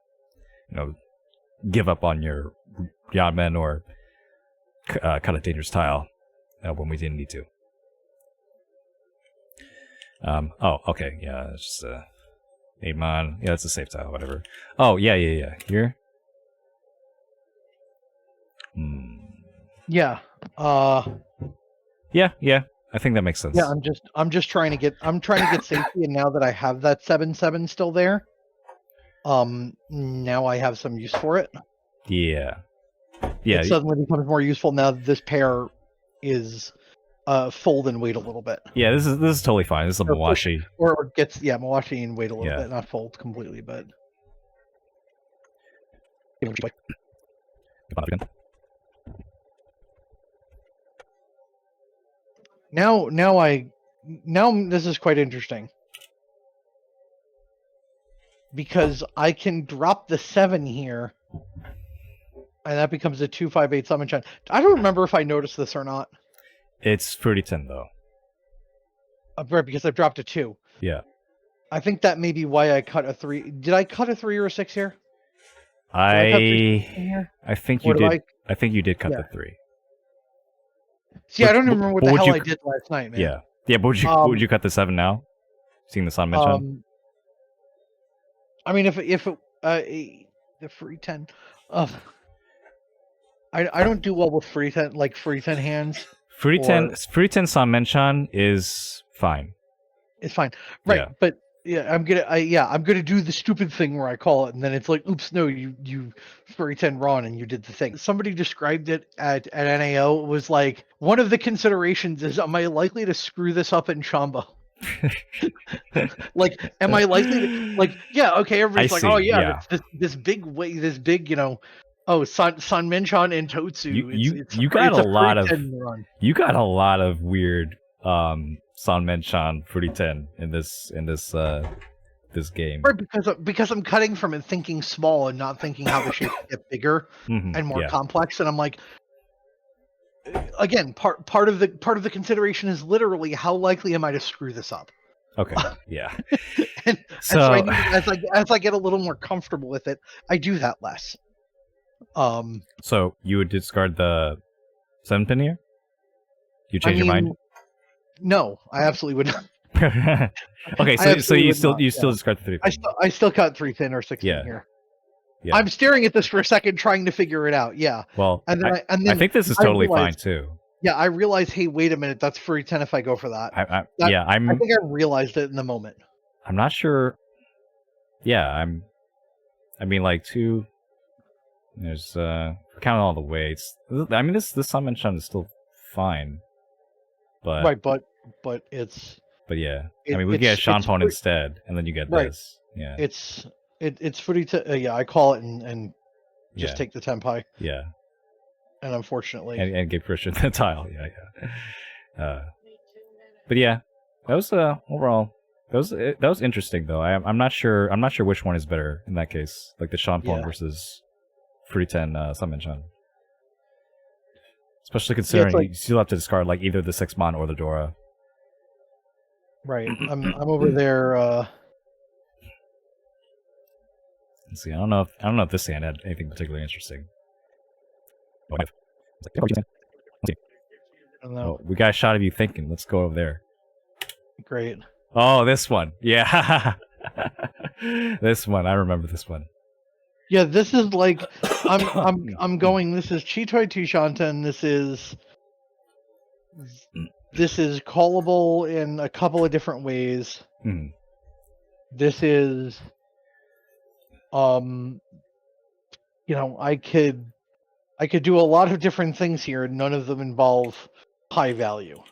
give up on your Yadmen or cut a dangerous tile when we didn't need to. Oh, okay, yeah, it's just 8-mon. Yeah, it's a safe tile, whatever. Oh, yeah. Here? Yeah. Yeah. I think that makes sense. Yeah, I'm just trying to get safety, and now that I have that 7/7 still there, now I have some use for it. Yeah. It suddenly becomes more useful now that this pair is fold and wait a little bit. Yeah, this is totally fine. This is a Mawashi. Or gets Mawashi and wait a little bit, not fold completely, but now this is quite interesting. Because I can drop the 7 here, and that becomes a 2/5/8 summon shot. I don't remember if I noticed this or not. It's Fruity 10 though. Right, because I've dropped a 2. Yeah. I think that may be why I cut a 3. Did I cut a 3 or a 6 here? I think you did. I think you did cut the 3. See, I don't remember what the hell I did last night, man. Yeah. But would you cut the 7 now? Seeing the sun mention? I mean, if the free 10, I don't do well with free 10 hands. Free 10 sun mention is fine. It's fine, right? Yeah. But yeah, I'm gonna do the stupid thing where I call it, and then it's like, oops, no, you free 10 Ron, and you did the thing. Somebody described it at NAO. It was like, one of the considerations is, am I likely to screw this up in Chamba? Like, am I likely to, yeah, okay, everybody's like, oh yeah, this big San Menchon and Totsu. You got a lot of weird San Menchon Fruity 10 in this game. Right, because I'm cutting from it thinking small and not thinking how the shapes get bigger and more complex, and I'm like, again, part of the consideration is literally how likely am I to screw this up? Okay, yeah. and so I need, as I get a little more comfortable with it, I do that less. So you would discard the 7-pin here? You change your mind? No, I absolutely would not. Okay, so you still discard the 3-pin. I still cut 3-pin or 6-pin here. Yeah. I'm staring at this for a second, trying to figure it out. Yeah. Well, and then I think this is totally fine too. Yeah, I realized, hey, wait a minute, that's free 10 if I go for that. I think I realized it in the moment. I'm not sure. Yeah, I mean, like, 2. There's count all the weights. I mean, this summon shun is still fine, but right, but it's. But yeah, I mean, we get Shanpon instead, and then you get this. Yeah, it's free to I call it and just take the tempai. Yeah. And unfortunately, and give Christian the tile. Yeah. But yeah, that was overall. That was interesting though. I'm not sure which one is better in that case, like the Shanpon versus Free 10 Summon. Especially considering you still have to discard like either the 6-mon or the Dora. Right. I'm over there. Let's see. I don't know if this hand had anything particularly interesting. Oh, we got a shot of you thinking. Let's go over there. Great. Oh, this one. Yeah. This one. I remember this one. Yeah, this is like I'm going. This is Chitoi Tushanten. This is callable in a couple of different ways. Mm. This is, I could do a lot of different things here, and none of them involve high value.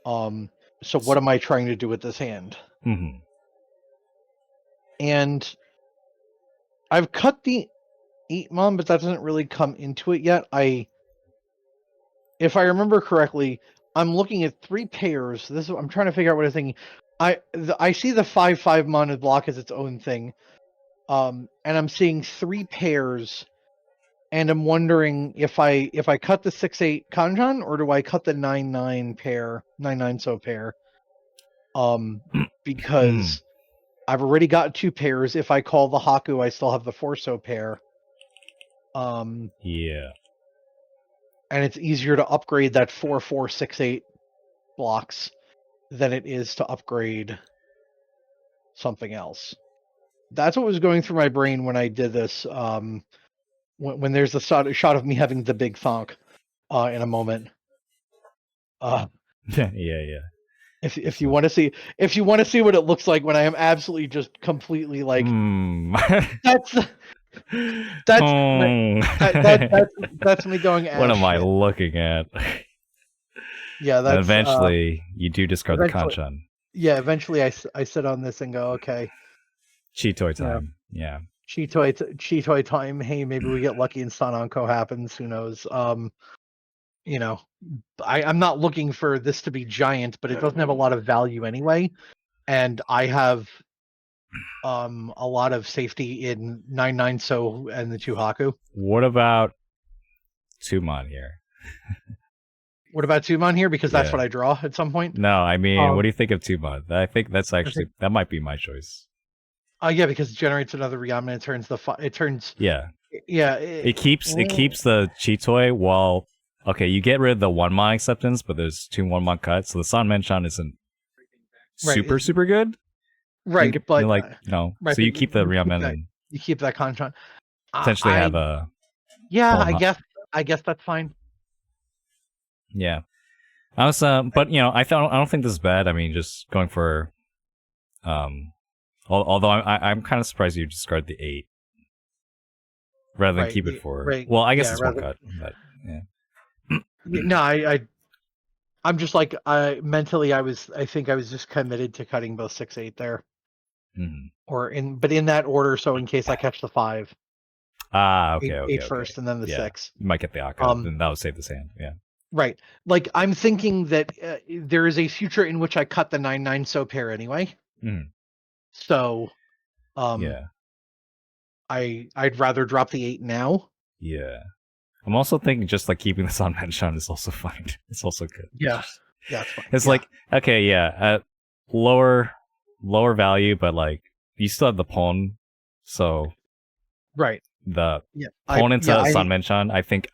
So what am I trying to do with this hand? Mm-hmm. And I've cut the 8-mon, but that doesn't really come into it yet. If I remember correctly, I'm looking at 3 pairs. I'm trying to figure out what I'm thinking. I see the 5/5-mon block as its own thing, and I'm seeing 3 pairs, and I'm wondering if I cut the 6/8 Kanjan or do I cut the 9/9 pair, 9/9 so pair, because I've already got 2 pairs. If I call the Haku, I still have the Forso pair. Yeah. And it's easier to upgrade that 4-4-6-8 blocks than it is to upgrade something else. That's what was going through my brain when I did this. When there's a shot of me having the big thonk in a moment. Yeah. If you want to see what it looks like when I am absolutely just completely like that's that's me going. What am I looking at? Yeah, that's. And eventually, you do discard the Kanchan. Yeah, eventually I sit on this and go, okay. Cheetoy time. Yeah. Cheetoy time. Hey, maybe we get lucky and Sanonko happens. Who knows? You know, I'm not looking for this to be giant, but it doesn't have a lot of value anyway. And I have a lot of safety in 9-9 So and the 2 Haku. What about Tumon here? What about Tumon here? Because that's what I draw at some point. No, I mean, what do you think of Tumon? I think that's actually that might be my choice. Yeah, because it generates another Ryama and turns it turns. Yeah. Yeah. It keeps the Cheetoy while you get rid of the 1-mon acceptance, but there's 2 1-mon cuts, so the Sanmenchan isn't super good. Right, but like no. Right, so you keep the Ryamen and you keep that Kanchan. Potentially have a. Yeah, I guess that's fine. Yeah, I was but I don't think this is bad. I mean, just going for although I'm kind of surprised you discard the 8 rather than keep it for. Right. Well, I guess it's one cut, but yeah. No, I'm just like mentally I think I was just committed to cutting both 6-8 there. Mm-hmm. But in that order, so in case I catch the 5. Okay. 8 first and then the 6. You might get the Akka, then that would save this hand. Yeah. Right. Like I'm thinking that there is a future in which I cut the 9-9 So pair anyway. Mm. So yeah. I'd rather drop the 8 now. Yeah. I'm also thinking just like keeping the Sanmenchan is also fine. It's also good. Yeah. Yeah, it's fine. It's like lower value, but like you still have the Pon, so right. The Pon into Sanmenchan, I think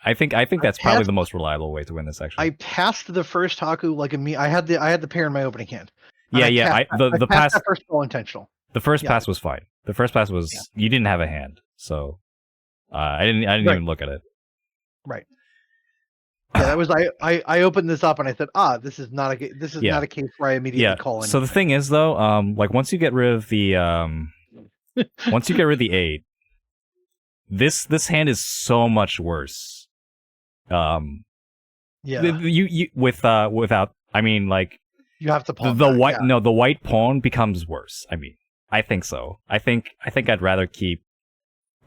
that's probably the most reliable way to win this. Actually, I passed the first Haku like I had the pair in my opening hand. The pass that first ball intentional. The first pass was fine. The first pass was you didn't have a hand, so I didn't even look at it. Right. Yeah, that was I opened this up and I said, this is not a case where I immediately call in. So the thing is though, like once you get rid of the 8, this hand is so much worse. You without I mean like you have to pawn the white the white pawn becomes worse. I mean, I think so. I think I'd rather keep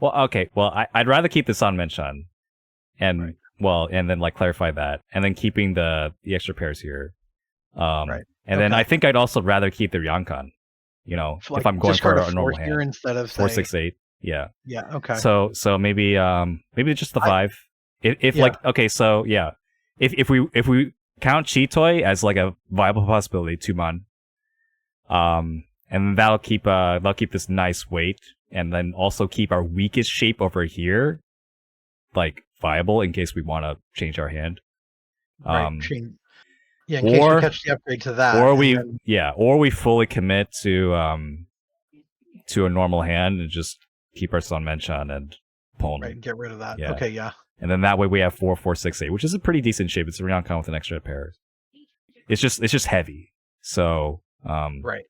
I'd rather keep the Sanmenchan and and then like clarify that, and then keeping the extra pairs here. And then I think I'd also rather keep the Ryankan. If I'm going for a normal hand instead of 4-6-8. Yeah. Yeah. Okay. So maybe just the 5. If we count Cheetoy as like a viable possibility, 2-mon. And that'll keep this nice weight, and then also keep our weakest shape over here, like viable in case we want to change our hand. In case we catch the upgrade to that. Or we fully commit to a normal hand and just keep our Sanmenchan and Pon. Right, get rid of that. Yeah. Okay, yeah. And then that way we have 4-4-6-8, which is a pretty decent shape. It's a Ryankan with an extra pair. It's just heavy. So right.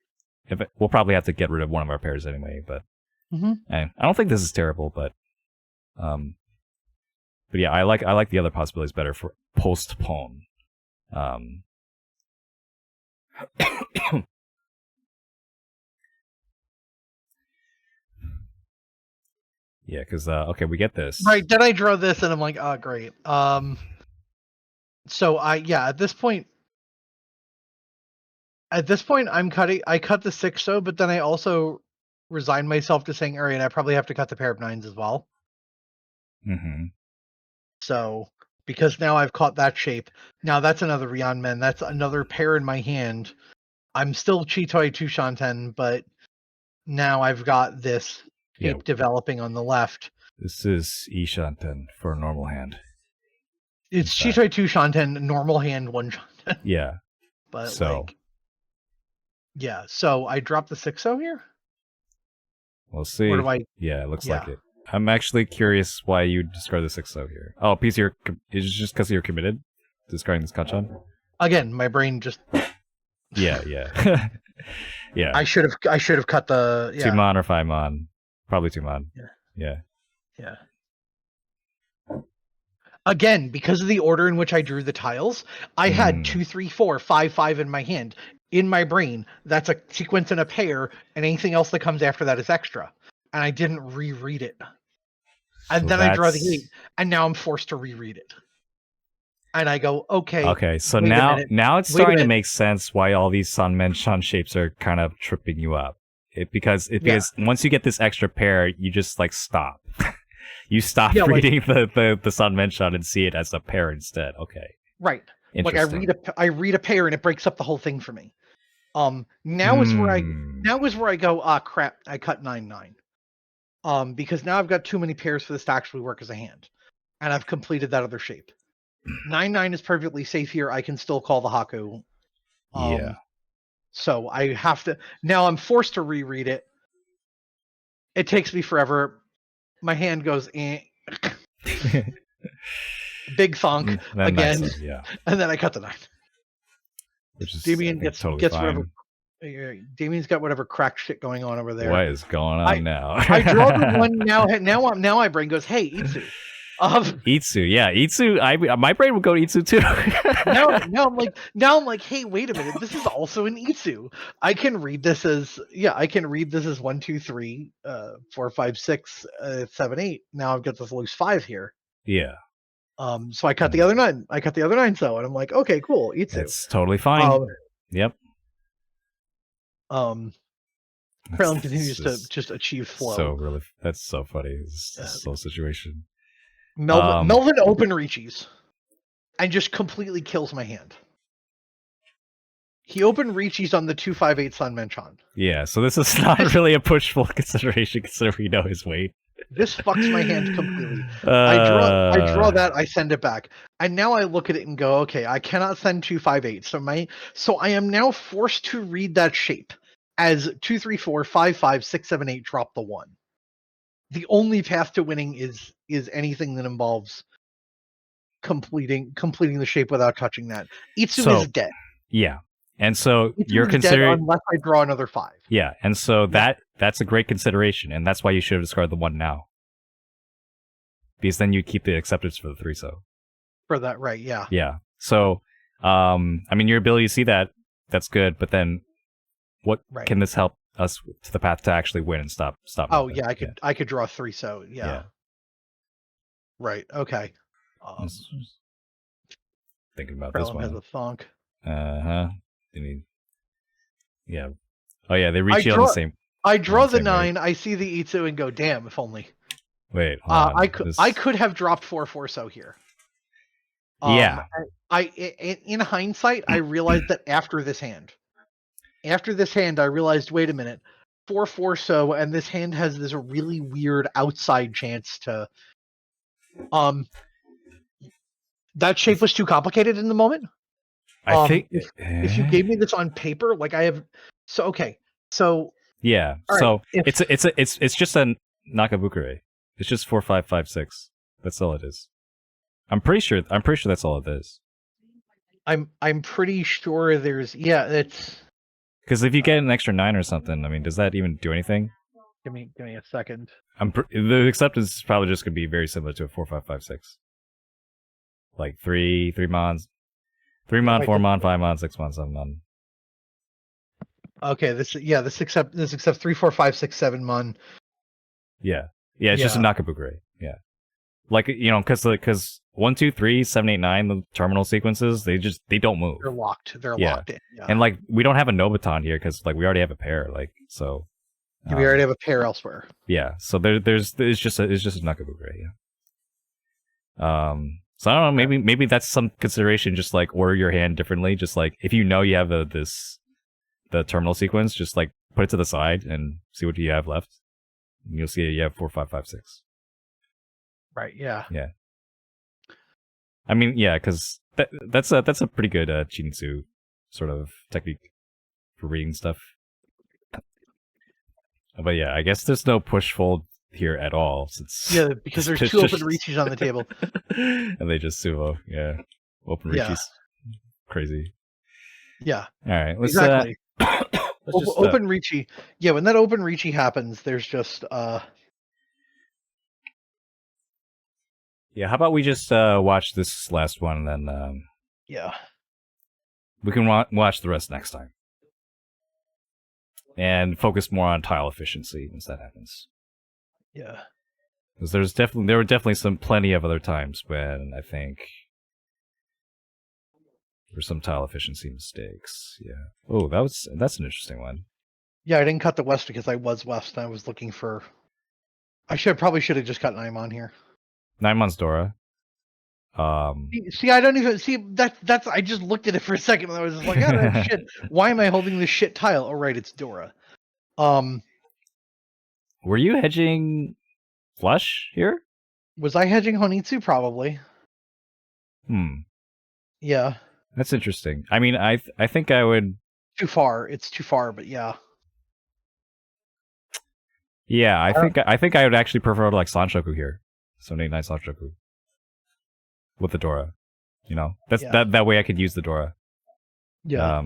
We'll probably have to get rid of one of our pairs anyway, but I don't think this is terrible, but yeah, I like the other possibilities better for post Pon. Yeah, because we get this. Right, then I draw this, and I'm like, great. So at this point, I cut the 6 So, but then I also resign myself to saying, all right, I probably have to cut the pair of 9s as well. Mm-hmm. So because now I've caught that shape, now that's another Ryanmen. That's another pair in my hand. I'm still Cheetoy 2 Shanten, but now I've got this Yeah. shape developing on the left. This is Ishanten for a normal hand. It's In fact. Chisui 2 Shanten, normal hand 1 Shanten. Yeah. But So. Yeah, so I dropped the 6-0 here? We'll see. Or do I... Yeah, it looks like it. I'm actually curious why you discard the 6-0 here. Oh, PC, is it just because you're committed to discarding this Kachan? Again, my brain just... Yeah. Yeah. I should have cut the... Yeah. 2 mon or 5 mon. Probably 2 mon. Yeah. Again, because of the order in which I drew the tiles, I had 2, 3, 4, 5, 5 in my hand. In my brain, that's a sequence and a pair, and anything else that comes after that is extra. And I didn't reread it. And then I draw the 8, and now I'm forced to reread it. And I go, okay. Okay, so now it's starting to make sense why all these Sanmen-chan shapes are kind of tripping you up. Because once you get this extra pair, you just like stop. You stop reading the Sanmen-chan and see it as a pair instead. Okay. Right. Like I read a pair and it breaks up the whole thing for me. Now is where I go, crap, I cut 9-9. Because now I've got too many pairs for this to actually work as a hand. And I've completed that other shape. 9-9 is perfectly safe here. I can still call the Haku. So I have to... Now I'm forced to reread it. It takes me forever. My hand goes... Big thonk again. And then I cut the 9. Which is Damien gets fine. whatever... Damien's got whatever crack shit going on over there. What is going on now? I draw the 1 now my brain goes, hey, Itsu. Itsu. My brain would go to Itsu too. now I'm like, hey, wait a minute. This is also an Itsu. I can read this as 1, 2, 3, 4, 5, 6, 7, 8. Now I've got this loose 5 here. Yeah. So I cut the other 9. So, and I'm like, okay, cool. Itsu. It's totally fine. Yep. Krellin continues to just achieve flow. That's so funny. This whole situation. Melvin open Riichis and just completely kills my hand. He opened Riichis on the 258 Sanmen-chan. Yeah, so this is not really a pushful consideration considering we know his weight. This fucks my hand completely. I draw that, I send it back. And now I look at it and go, okay, I cannot send 258. So I am now forced to read that shape as 2, 3, 4, 5, 5, 6, 7, 8, drop the 1. The only path to winning is anything that involves completing the shape without touching that. Itsu is dead. Yeah. And so Itsu you're considering unless I draw another 5. Yeah, and so that's a great consideration, and that's why you should have discarded the 1 now. Because then you keep the acceptance for the 3 so. For that, right, yeah. Yeah. So I mean your ability to see that's good, but then what can this help us to the path to actually win and stop? Oh yeah, I could draw 3 so yeah. Right. Okay. Thinking about this one. Has a thonk. Yeah. Oh yeah, they reach you on the same. I draw the 9. I see the Itsu and go, damn! If only. Wait. I could have dropped 4 so here. In hindsight, I realized that after this hand, I realized, wait a minute, 4 so, and this hand has this really weird outside chance to. That shape was too complicated in the moment. I think if you gave me this on paper, like I have, so yeah. So it's just a Nakabukure. It's just 4, 5, 5, 6. That's all it is. I'm pretty sure that's all it is. I'm pretty sure it's because if you get an extra 9 or something, I mean, does that even do anything? Give me a second. The acceptance is probably just gonna be very similar to a 4, 5, 5, 6. Like 3 mons, 4 mon, 5 mon, 6 mon, 7 mon. Okay, this accepts 3, 4, 5, 6, 7 mon. Yeah, it's just a Nakabukure. Yeah, like because 1, 2, 3, 7, 8, 9, the terminal sequences, they don't move. They're locked. They're locked in. Yeah. And like we don't have a Nobuton here because like we already have a pair. Like so. We already have a pair elsewhere. Yeah, so it's just a Nakabukure. Yeah. So I don't know. Maybe that's some consideration. Just like order your hand differently. Just like if you know you have the terminal sequence, just like put it to the side and see what you have left. And you'll see you have 4, 5, 5, 6. Right. Yeah. Yeah. I mean, yeah, because that's a pretty good Chinitsu sort of technique for reading stuff. But yeah, I guess there's no push fold here at all. Since Yeah, because there's it's two just- open Riichis on the table. and they just sumo. Yeah, open Yeah. Riichis. Crazy. Yeah. All right, let's Exactly. let's just, Open Riichi. Yeah, when that open Riichi happens, there's just yeah. How about we just watch this last one, and then yeah. we can watch the rest next time, and focus more on tile efficiency once that happens. Yeah. Because there were definitely plenty of other times when I think there were some tile efficiency mistakes. Yeah. Oh, that's an interesting one. Yeah, I didn't cut the west because I was west and I was looking for probably should have just cut Naimon here. 9 months Dora. See, I don't even see that's I just looked at it for a second and I was just like, oh, shit. Why am I holding this shit tile? Oh right, it's Dora. Were you hedging flush here? Was I hedging Honitsu? Probably. Yeah. That's interesting. I mean, I think I would. Too far. It's too far, but yeah. Yeah, I think I would actually prefer like Sanshoku here. 789 Sanshoku. With the Dora. You know? That way I could use the Dora. Yeah.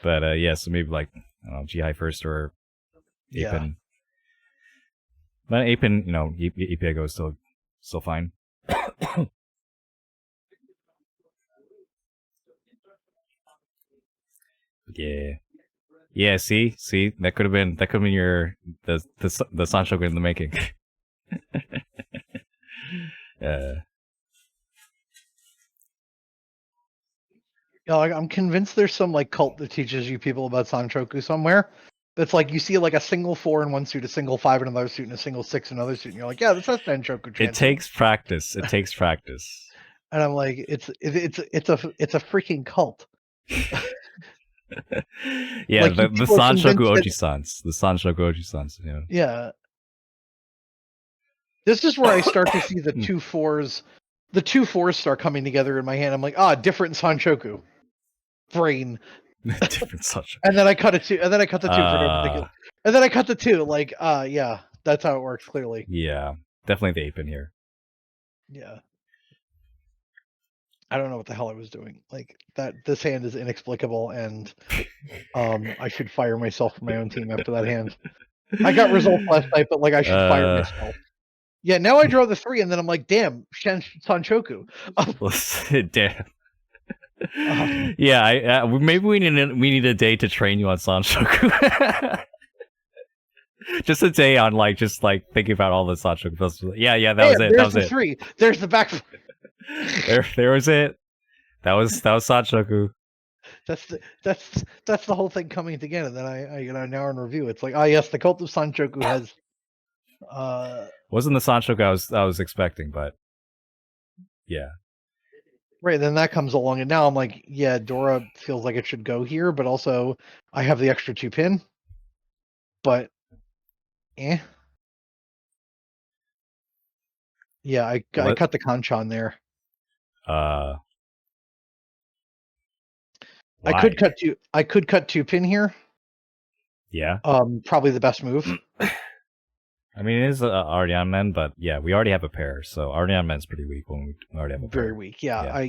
But yeah, so maybe like I don't know, G-High first or Apin. Yeah. But Apin, you know, Ipiego is still fine. Yeah. Yeah, see? That could have been your the Sanshoku in the making. Yeah, like, I'm convinced there's some like cult that teaches you people about Sanchoku somewhere. That's like you see like a single 4 in one suit, a single 5 in another suit, and a single 6 in another suit, and you're like, yeah, that's Sanchoku. It takes practice. It takes practice. And I'm like, it's a freaking cult. Yeah, like, the people are Sanshoku convinced Oji-sans. The Sanshoku Oji-sans, yeah. Yeah. This is where I start to see the 2 4s. The 2 4s start coming together in my hand. I'm like, different Sanchoku. Brain. Different Sanshoku. And then I cut it 2. And then I cut the 2 for no particular. And then I cut the 2. Like, yeah, that's how it works. Clearly. Yeah, definitely the Apin here. Yeah. I don't know what the hell I was doing. Like that. This hand is inexplicable, and I should fire myself from my own team after that hand. I got results last night, but like I should fire myself. Yeah, now I draw the 3, and then I'm like, damn, Sanchoku. Damn. Yeah, maybe we need a day to train you on Sanshoku. Just a day on just thinking about all the Sanshoku. Yeah, that was it. That was the it. 3. There's the back. There was it. That was Sanshoku. That's the whole thing coming together. And then I now in review, it's like, yes, the cult of Sanchoku has. Wasn't the Sanshoku I was expecting, but yeah. Right, then that comes along, and now I'm like, yeah, Dora feels like it should go here, but also I have the extra 2 pin. But, Yeah, I cut the Kanchan there. Why? I could cut 2 pin here. Yeah. Probably the best move. I mean, it is already on men, but yeah, we already have a pair, so already on men's pretty weak when we already have a pair. Very weak. Yeah.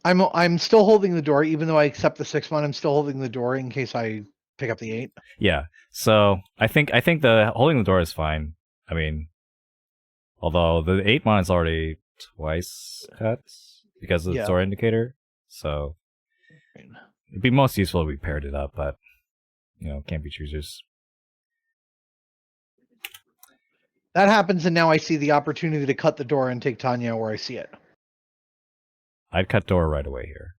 I'm still holding the door, even though I accept the 6-1. I'm still holding the door in case I pick up the 8. Yeah. So I think the holding the door is fine. I mean, although the 8-1 is already twice cut because of the door indicator, so it'd be most useful if we paired it up, but can't be choosers. That happens, and now I see the opportunity to cut the door and take Tanya where I see it. I'd cut door right away here.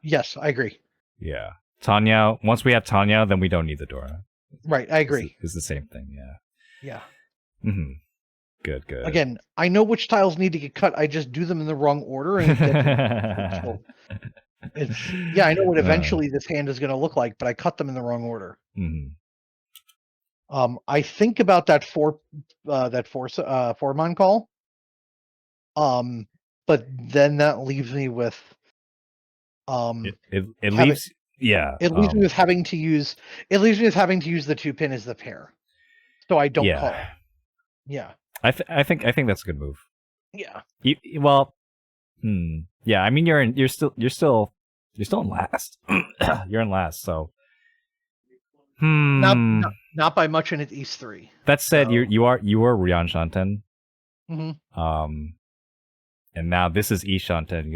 Yes, I agree. Yeah. Tanya, once we have Tanya, then we don't need the Dora. Right, I agree. It's the same thing, yeah. Yeah. Mm-hmm. Good. Again, I know which tiles need to get cut. I just do them in the wrong order. And I know what eventually this hand is going to look like, but I cut them in the wrong order. Mhm. I think about that four-mon call. But then that leaves me with It having- leaves it leaves me with having to use the 2-pin as the pair, so I don't call. Yeah, I think that's a good move. yeah. Well, yeah. I mean, you're still in last. You're in last, so. Not by much, and it's East 3. That said, so. you are Ryan Shanten. Mm-hmm. And now this is East Shanten.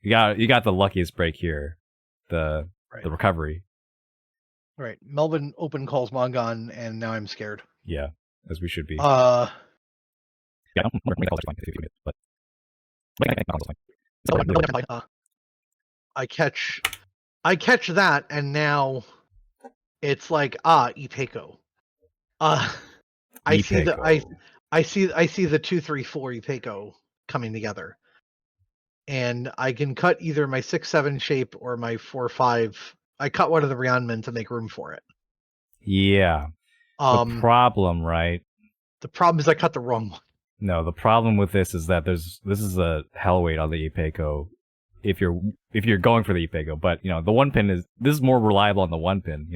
You got the luckiest break here, the recovery. Right. Melvin open calls Mongon, and now I'm scared. Yeah, as we should be. Yeah, I catch that, and now it's like Ipeko. I see the I see the 2-3-4 Ipeko coming together, and I can cut either my 6-7 shape or my 4-5. I cut one of the Ryanmen to make room for it. Yeah. The problem, right? The problem is I cut the wrong one. No, the problem with this is that this is a hell weight on the Ipeko if you're going for the Ipeko, but the 1-pin is more reliable on the 1-pin,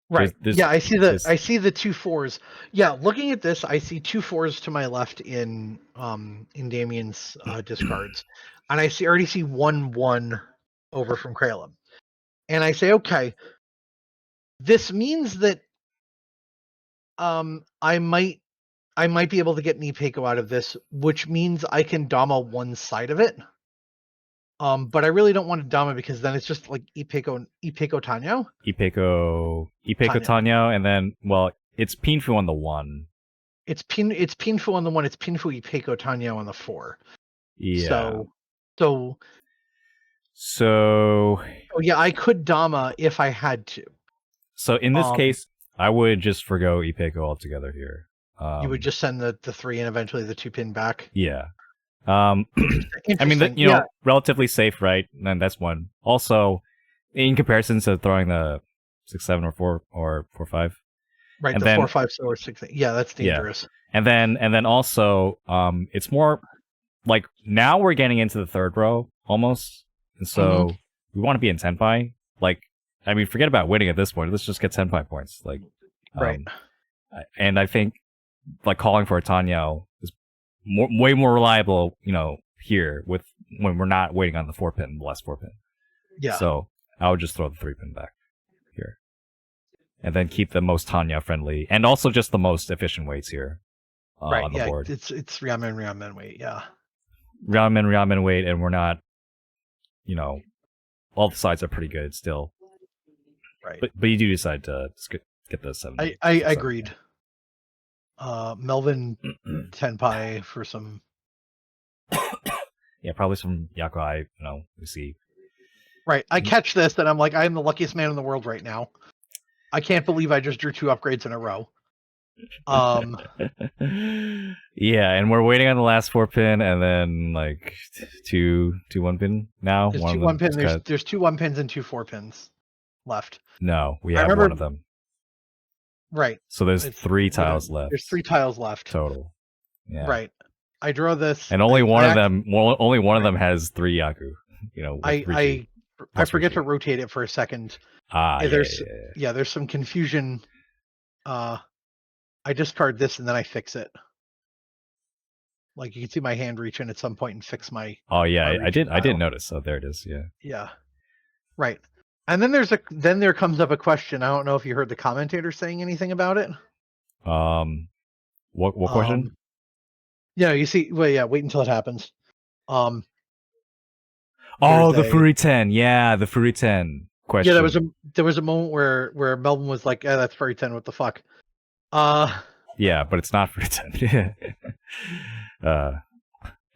Right. There's, I see the 2 4s. Yeah, looking at this, I see 2 4s to my left in Damien's discards, and I already see 1-1 over from Kralum, and I say, okay, this means that I might be able to get an Ipeko out of this, which means I can Dama one side of it. But I really don't want to Dama because then it's just like Ipeko Tanyo. Ipeko Tanyo, and then it's Pinfu on the 1. It's Pinfu on the 1. It's Pinfu Ipeko Tanyo on the 4. Yeah. So yeah, I could Dama if I had to. So in this case, I would just forgo Ipeko altogether here. You would just send the 3 and eventually the 2-pin back. Yeah. I mean, relatively safe, right? And that's one. Also, in comparison to throwing the 6-7 or 4-5. Right, and the 4-5 or 6. Yeah, that's dangerous. Yeah. And then also, it's more like now we're getting into the third row almost, and so we want to be in Tenpai. Like, I mean, forget about winning at this point. Let's just get Tenpai points. Like, right. And I think like calling for a Tanyao is way more reliable, here when we're not waiting on the 4-pin, the last 4-pin. Yeah. So I would just throw the 3-pin back here, and then keep the most Tanya friendly, and also just the most efficient weights here on the board. It's Ryamen weight. Yeah. Ryamen weight, and we're not, all the sides are pretty good still. Right. But you do decide to get the 7. I agreed. Melvin Tenpai for some. Yeah, probably some Yakuza. We see. Right, I catch this, and I'm like, I am the luckiest man in the world right now. I can't believe I just drew 2 upgrades in a row. Yeah, and we're waiting on the last 4-pin, and then like two 1-pin now. There's 2 1-pin. There's 2 1-pins and 2 4-pins left. No, we have one of them. Right. So there's 3 tiles left. There's 3 tiles left total. Yeah. Right. I draw this, and only one of them has 3 Yaku. I forget to rotate it for a second. There's some confusion. I discard this and then I fix it. Like you can see my hand reach in at some point and fix my. Oh yeah, I didn't notice. So there it is. Yeah. Yeah. Right. And then there comes up a question. I don't know if you heard the commentator saying anything about it. What question? Yeah, you see. Well, yeah. Wait until it happens. The Furiten. Yeah, the Furiten question. Yeah, there was a moment where Melvin was like, "Yeah, that's Furiten. What the fuck?" Yeah, but it's not Furiten.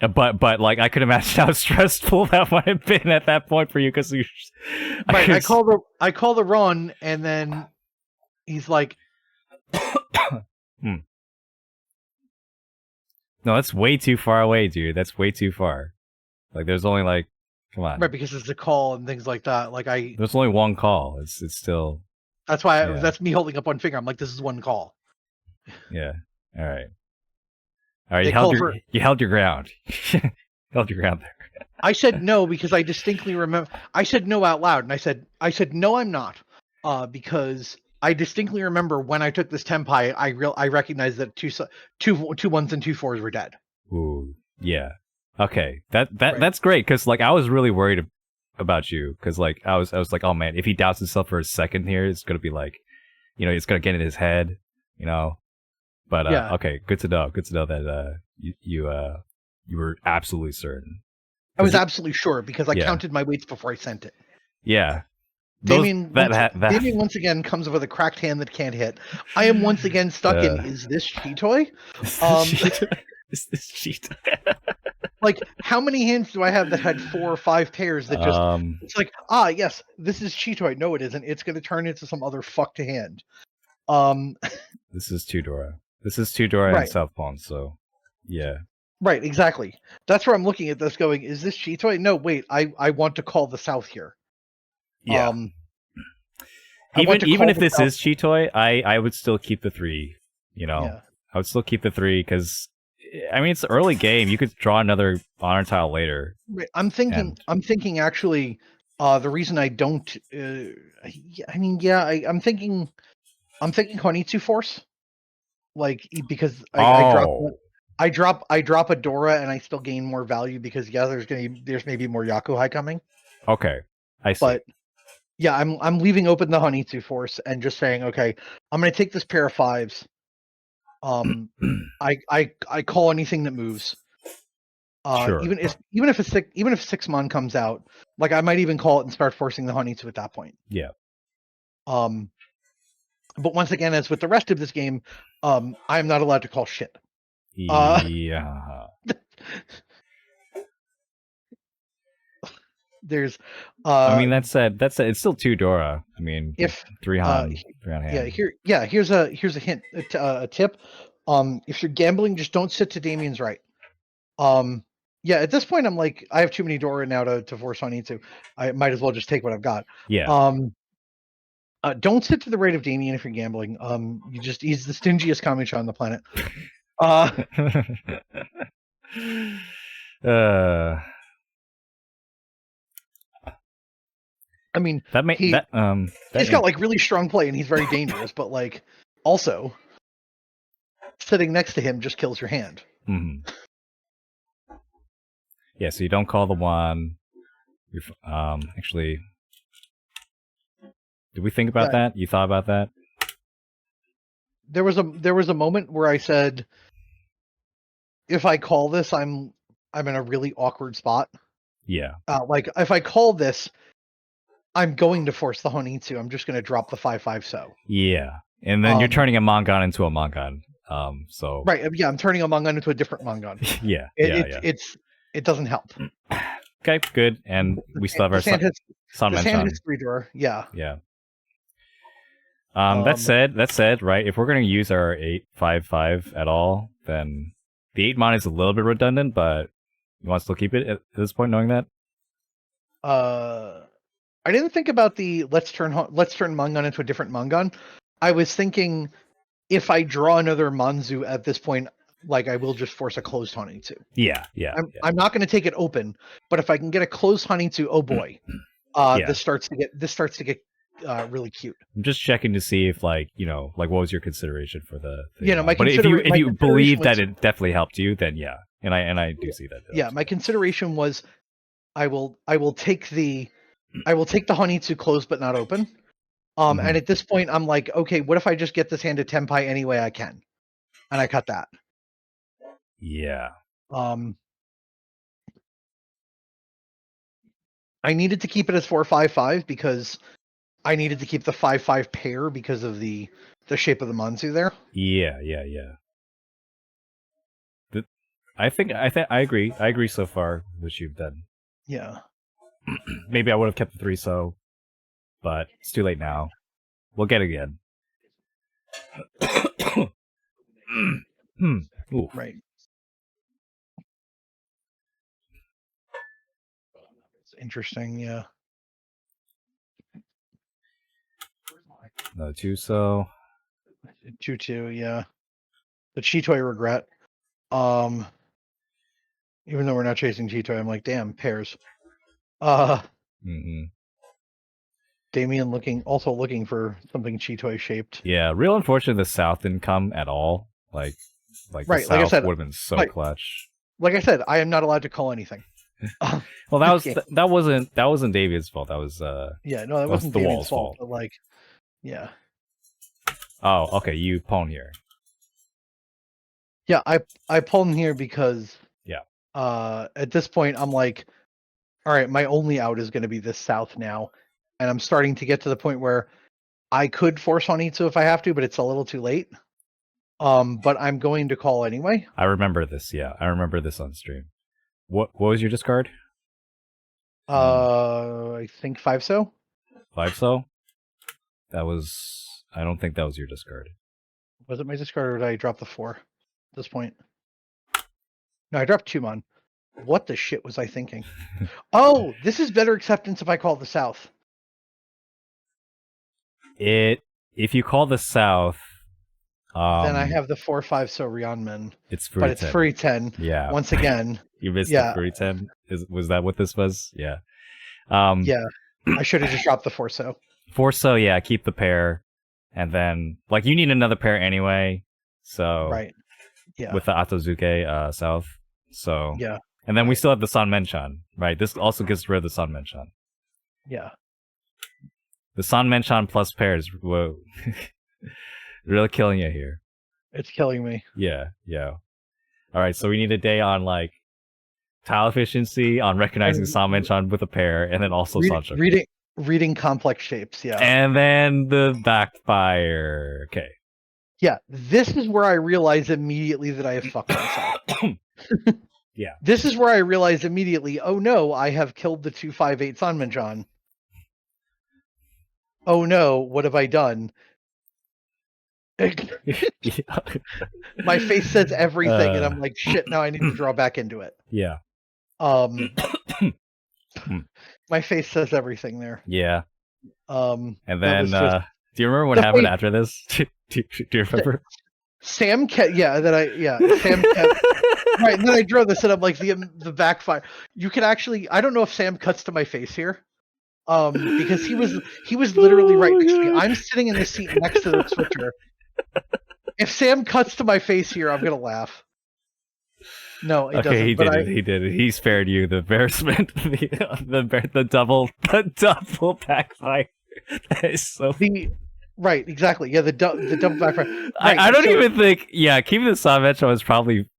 But like I could imagine how stressful that might have been at that point for you because you. Right, I call the run and then he's like, No, that's way too far away, dude. That's way too far. Like there's only like Come on. Right, because it's a call and things like that. Like There's only one call. It's still. that's why Yeah. that's me holding up one finger. I'm like, this is one call. Yeah. All right. All right. They You held call your for- you held your ground. Held your ground there. I said no because I distinctly remember. I said no out loud, and I said no, I'm not, because I distinctly remember when I took this tempai, I recognized that two ones and 2 4s were dead. Ooh. Yeah. Okay. That Right. that's great because like I was really worried about you because like I was like, oh man, if he doubts himself for a second here, it's gonna be like, it's gonna get in his head, But Yeah. okay, good to know. Good to know that you were absolutely certain. I was absolutely sure because I Yeah. counted my weights before I sent it. Yeah. Damien once again comes up with a cracked hand that can't hit. I am once again stuck in, is this Cheetoy? Is this cheat? Like, how many hands do I have that had 4 or 5 pairs that just, it's like, yes, this is Cheetoy. No, it isn't. It's going to turn into some other fucked hand. This is Tudora. This is Tudora Right. and South Pawn, so yeah. Right, exactly. That's where I'm looking at this going, is this Cheetoy? No, wait, I want to call the South here. Yeah. I want to Even call if the this South. is Cheetoy, I would still keep the 3, Yeah. I would still keep the 3 because I mean it's the early game. You could draw another honor tile later. Right. I'm thinking actually the reason I don't I'm thinking Honitsu Force. Like because I drop a Dora and I still gain more value because there's maybe more Yakuhai coming. Okay. I see. But yeah, I'm leaving open the Honitsu Force and just saying, okay, I'm gonna take this pair of 5s. I call anything that moves. Sure. Even if 6 mon comes out, like I might even call it and start forcing the Honitsu at that point. Yeah. But once again, as with the rest of this game, I am not allowed to call shit. Yeah. There's I mean that said, it's still 2 Dora. I mean, if 3 on hand. Here's a hint, a tip. If you're gambling, just don't sit to Damien's right. At this point I'm like, I have too many Dora now to force Honitsu. I might as well just take what I've got. Yeah. Don't sit to the right of Damien if you're gambling. He's the stingiest Kamisha on the planet. I mean, he's got like really strong play and he's very dangerous, but like also sitting next to him just kills your hand. Mm-hmm. Yeah, so you don't call the 1. Actually, did we think about that? You thought about that? There was a moment where I said, if I call this, I'm in a really awkward spot. Yeah. Like if I call this, I'm going to force the Honitsu. I'm just going to drop the 5/5 so. Yeah, and then you're turning a Mangan into a Mangan. So right, yeah, I'm turning a Mangan into a different Mangan. Yeah. It doesn't help. Okay, good, and we still have our Sun has 3 Dora. Yeah. Yeah. That said, right? If we're gonna use our 8/5/5 at all, then the 8 mon is a little bit redundant, but you want to still keep it at this point, knowing that. I didn't think about the let's turn Mangan into a different Mangan. I was thinking if I draw another Manzu at this point, like I will just force a closed Honitsu. Yeah. I'm not going to take it open, but if I can get a closed Honitsu, oh boy, this starts to get really cute. I'm just checking to see if like what was your consideration for the but if you believe that it definitely helped you, then yeah, and I do see that. Yeah, my consideration was I will take the Honitsu closed but not open. And at this point I'm like, okay, what if I just get this hand to Tenpai any way I can? And I cut that. Yeah. I needed to keep it as 4/5/5 because I needed to keep the 5/5 pair because of the shape of the Manzu there. Yeah. I think I agree. I agree so far what you've done. Yeah. Maybe I would have kept the 3 so, but it's too late now. We'll get it again. Right. interesting. Yeah. No Tuso. 2-2. Yeah. The Chitoy regret. Even though we're not chasing Chitoy, I'm like, damn, pairs. Damien also looking for something Chitoy shaped. Yeah, real unfortunate the South didn't come at all. Like Right, the like I South said, would have been so like- clutch. Like I said, I am not allowed to call anything. Well, that was Yeah. that wasn't David's fault. That was Yeah, no, that was wasn't the Damien's wall's fault. fault. But like, yeah, Oh, okay, you pawn here. yeah, I pulled him here because Yeah. At this point I'm like, all right, my only out is going to be this South now, and I'm starting to get to the point where I could force on Itsu if I have to, but it's a little too late. But I'm going to call anyway. I remember this. Yeah, I remember this on stream. What was your discard? I think 5 so. 5 That was. I don't think that was your discard. Was it my discard or did I drop the 4 at this point? No, I dropped 2 mon. What the shit was I thinking? Oh, this is better acceptance if I call the South. If you call the South, Then I have the 4-5 so Ryanmen. it's But it's free 10. Yeah. Once again. You missed Yeah. the free 10. Was that what this was? Yeah. Yeah. I should have just dropped the 4 so. 4 yeah, keep the pair. And then like you need another pair anyway. So Right. Yeah. with the Atozuke South. So Yeah. and then we still have the San Menchan, right? This also gets rid of the San Menchan. Yeah. The San Menchan plus pairs, whoa. Really killing you here. It's killing me. Yeah. All right, so we need a day on like tile efficiency, on recognizing And- San Menchan with a pair, and then also Sancho. Reading complex shapes, yeah. And then the backfire. Okay. Yeah, this is where I realize immediately that I have fucked myself. Yeah. This is where I realize immediately, oh no, I have killed the 258 Sanmenjan. Oh no, what have I done? My face says everything, and I'm like, shit, now I need to draw back into it. Yeah. My face says everything there. Yeah. And then, do you remember what happened after this? do you remember? Sam kept, Sam kept, right, and then I drew this, and I'm like, the backfire. You can actually, I don't know if Sam cuts to my face here, because he was literally right next to me. I'm sitting in the seat next to the switcher. If Sam cuts to my face here, I'm gonna laugh. No, it doesn't. He did it. He spared you the embarrassment, the double backfire. That is so. Right, exactly. Yeah, the double backfire. Right, I don't even think. Yeah, keeping the San Metro is probably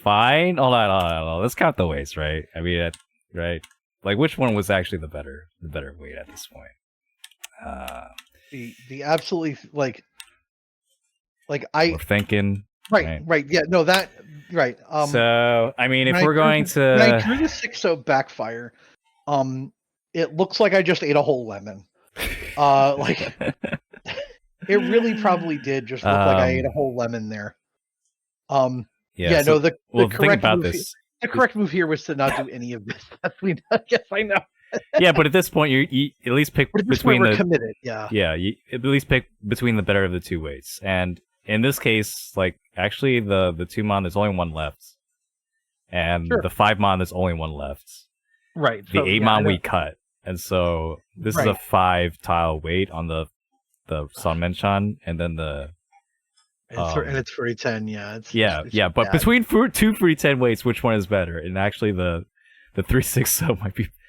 fine. Hold on. Let's count the weights, right? I mean, right? Like, which one was actually the better weight at this point? The absolutely like I. We're thinking. Right. Yeah. No, that. Right. So I mean, if we're going to, when I drew the 6-0 backfire, it looks like I just ate a whole lemon. Like. It really probably did just look like I ate a whole lemon there. Yeah. No, the correct about move. This. The correct move here was to not do any of this. Yes, I know. Yeah, but at this point, you at least pick between the committed. Yeah. Yeah, you at least pick between the better of the two weights, and in this case, like actually, the 2 mon there's only one left, and the 5 mon there's only one left. Right. The 8 mon we cut, and so this is a 5 tile weight on the San Menchan, and then the and it's free 10. Yeah. It's but bad. Between two free 10 weights, which one is better? And actually, the 3-6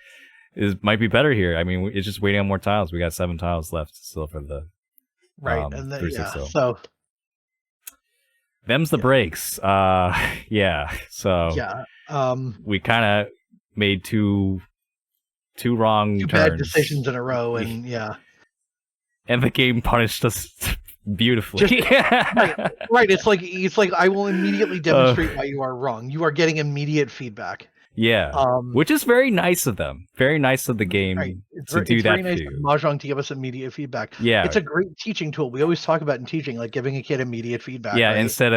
might be better here. I mean, it's just waiting on more tiles. We got 7 tiles left still for the and then, so them's the breaks. So we kind of made two wrong turns. Bad decisions in a row, and and the game punished us beautifully. Right. It's like I will immediately demonstrate why you are wrong. You are getting immediate feedback. Yeah, which is very nice of them. Very nice of the game to do that. It's very nice of Mahjong to give us immediate feedback. Yeah, it's a great teaching tool. We always talk about in teaching, like giving a kid immediate feedback. Yeah, right? instead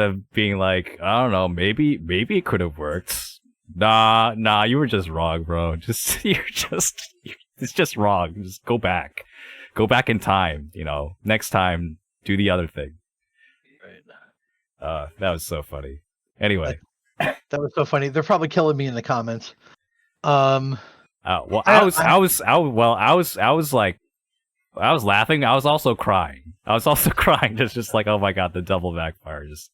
of being like, I don't know, maybe it could have worked. Nah, you were just wrong, bro. It's just wrong. Just go back. Go back in time, Next time, do the other thing. Right. That was so funny. Anyway. That was so funny. They're probably killing me in the comments. Well, I was laughing. I was also crying. Just like, oh my god, the double backfire. Just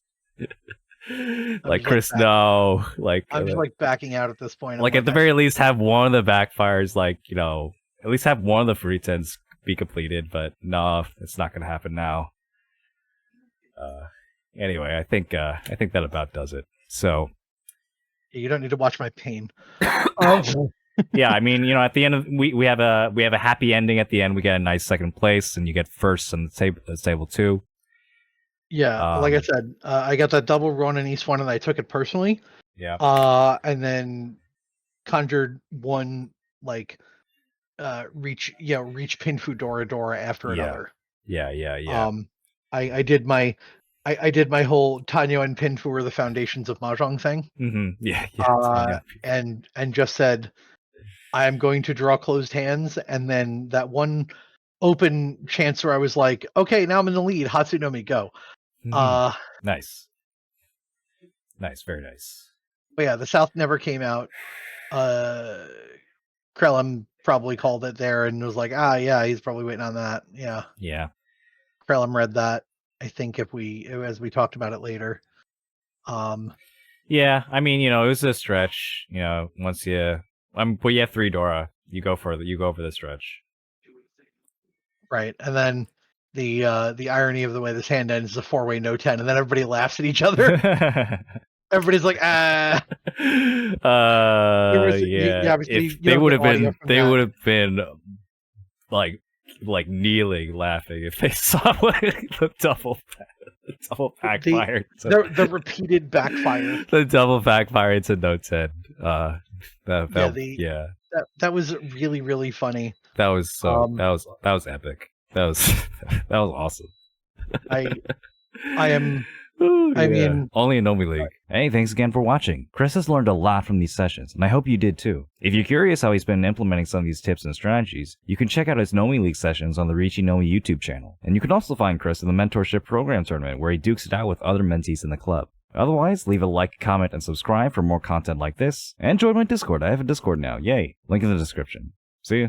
like Chris, no. Like I'm just like backing out at this point. Like at the very least, have one of the backfires, at least have one of the free tens be completed. But no, it's not gonna happen now. Anyway, I think that about does it. So you don't need to watch my pain. Yeah, I mean, at the end of we have a happy ending at the end. We get a nice second place, and you get first on the table too. Yeah, like I said, I got that double run in East 1, and I took it personally. Yeah. And then conjured one reach Pinfu Dora after another. Yeah. I did my whole Tanyo and Pinfu were the foundations of Mahjong thing. Mm-hmm. Yeah. And just said, I am going to draw closed hands, and then that one open chance where I was like, okay, now I'm in the lead. Hatsunomi, go. Mm-hmm. Nice, very nice. But yeah, the South never came out. Krellin probably called it there and was like, yeah, he's probably waiting on that. Yeah. Krellin read that, I think, as we talked about it later. Yeah, I mean, it was a stretch. Once but you have 3 Dora, you go for the stretch. Right, and then the irony of the way this hand ends is a 4-way no 10, and then everybody laughs at each other. Everybody's like, yeah. If they would have been like kneeling laughing if they saw the double backfire. The repeated backfire. The double backfire into no 10. That was really, really funny. That was that was epic. That was awesome. I mean, only in Nomi League. Hey, thanks again for watching. Chris has learned a lot from these sessions, and I hope you did too. If you're curious how he's been implementing some of these tips and strategies, you can check out his Nomi League sessions on the Riichi Nomi YouTube channel. And you can also find Chris in the Mentorship Program Tournament, where he dukes it out with other mentees in the club. Otherwise, leave a like, comment, and subscribe for more content like this. And join my Discord. I have a Discord now. Yay. Link in the description. See ya.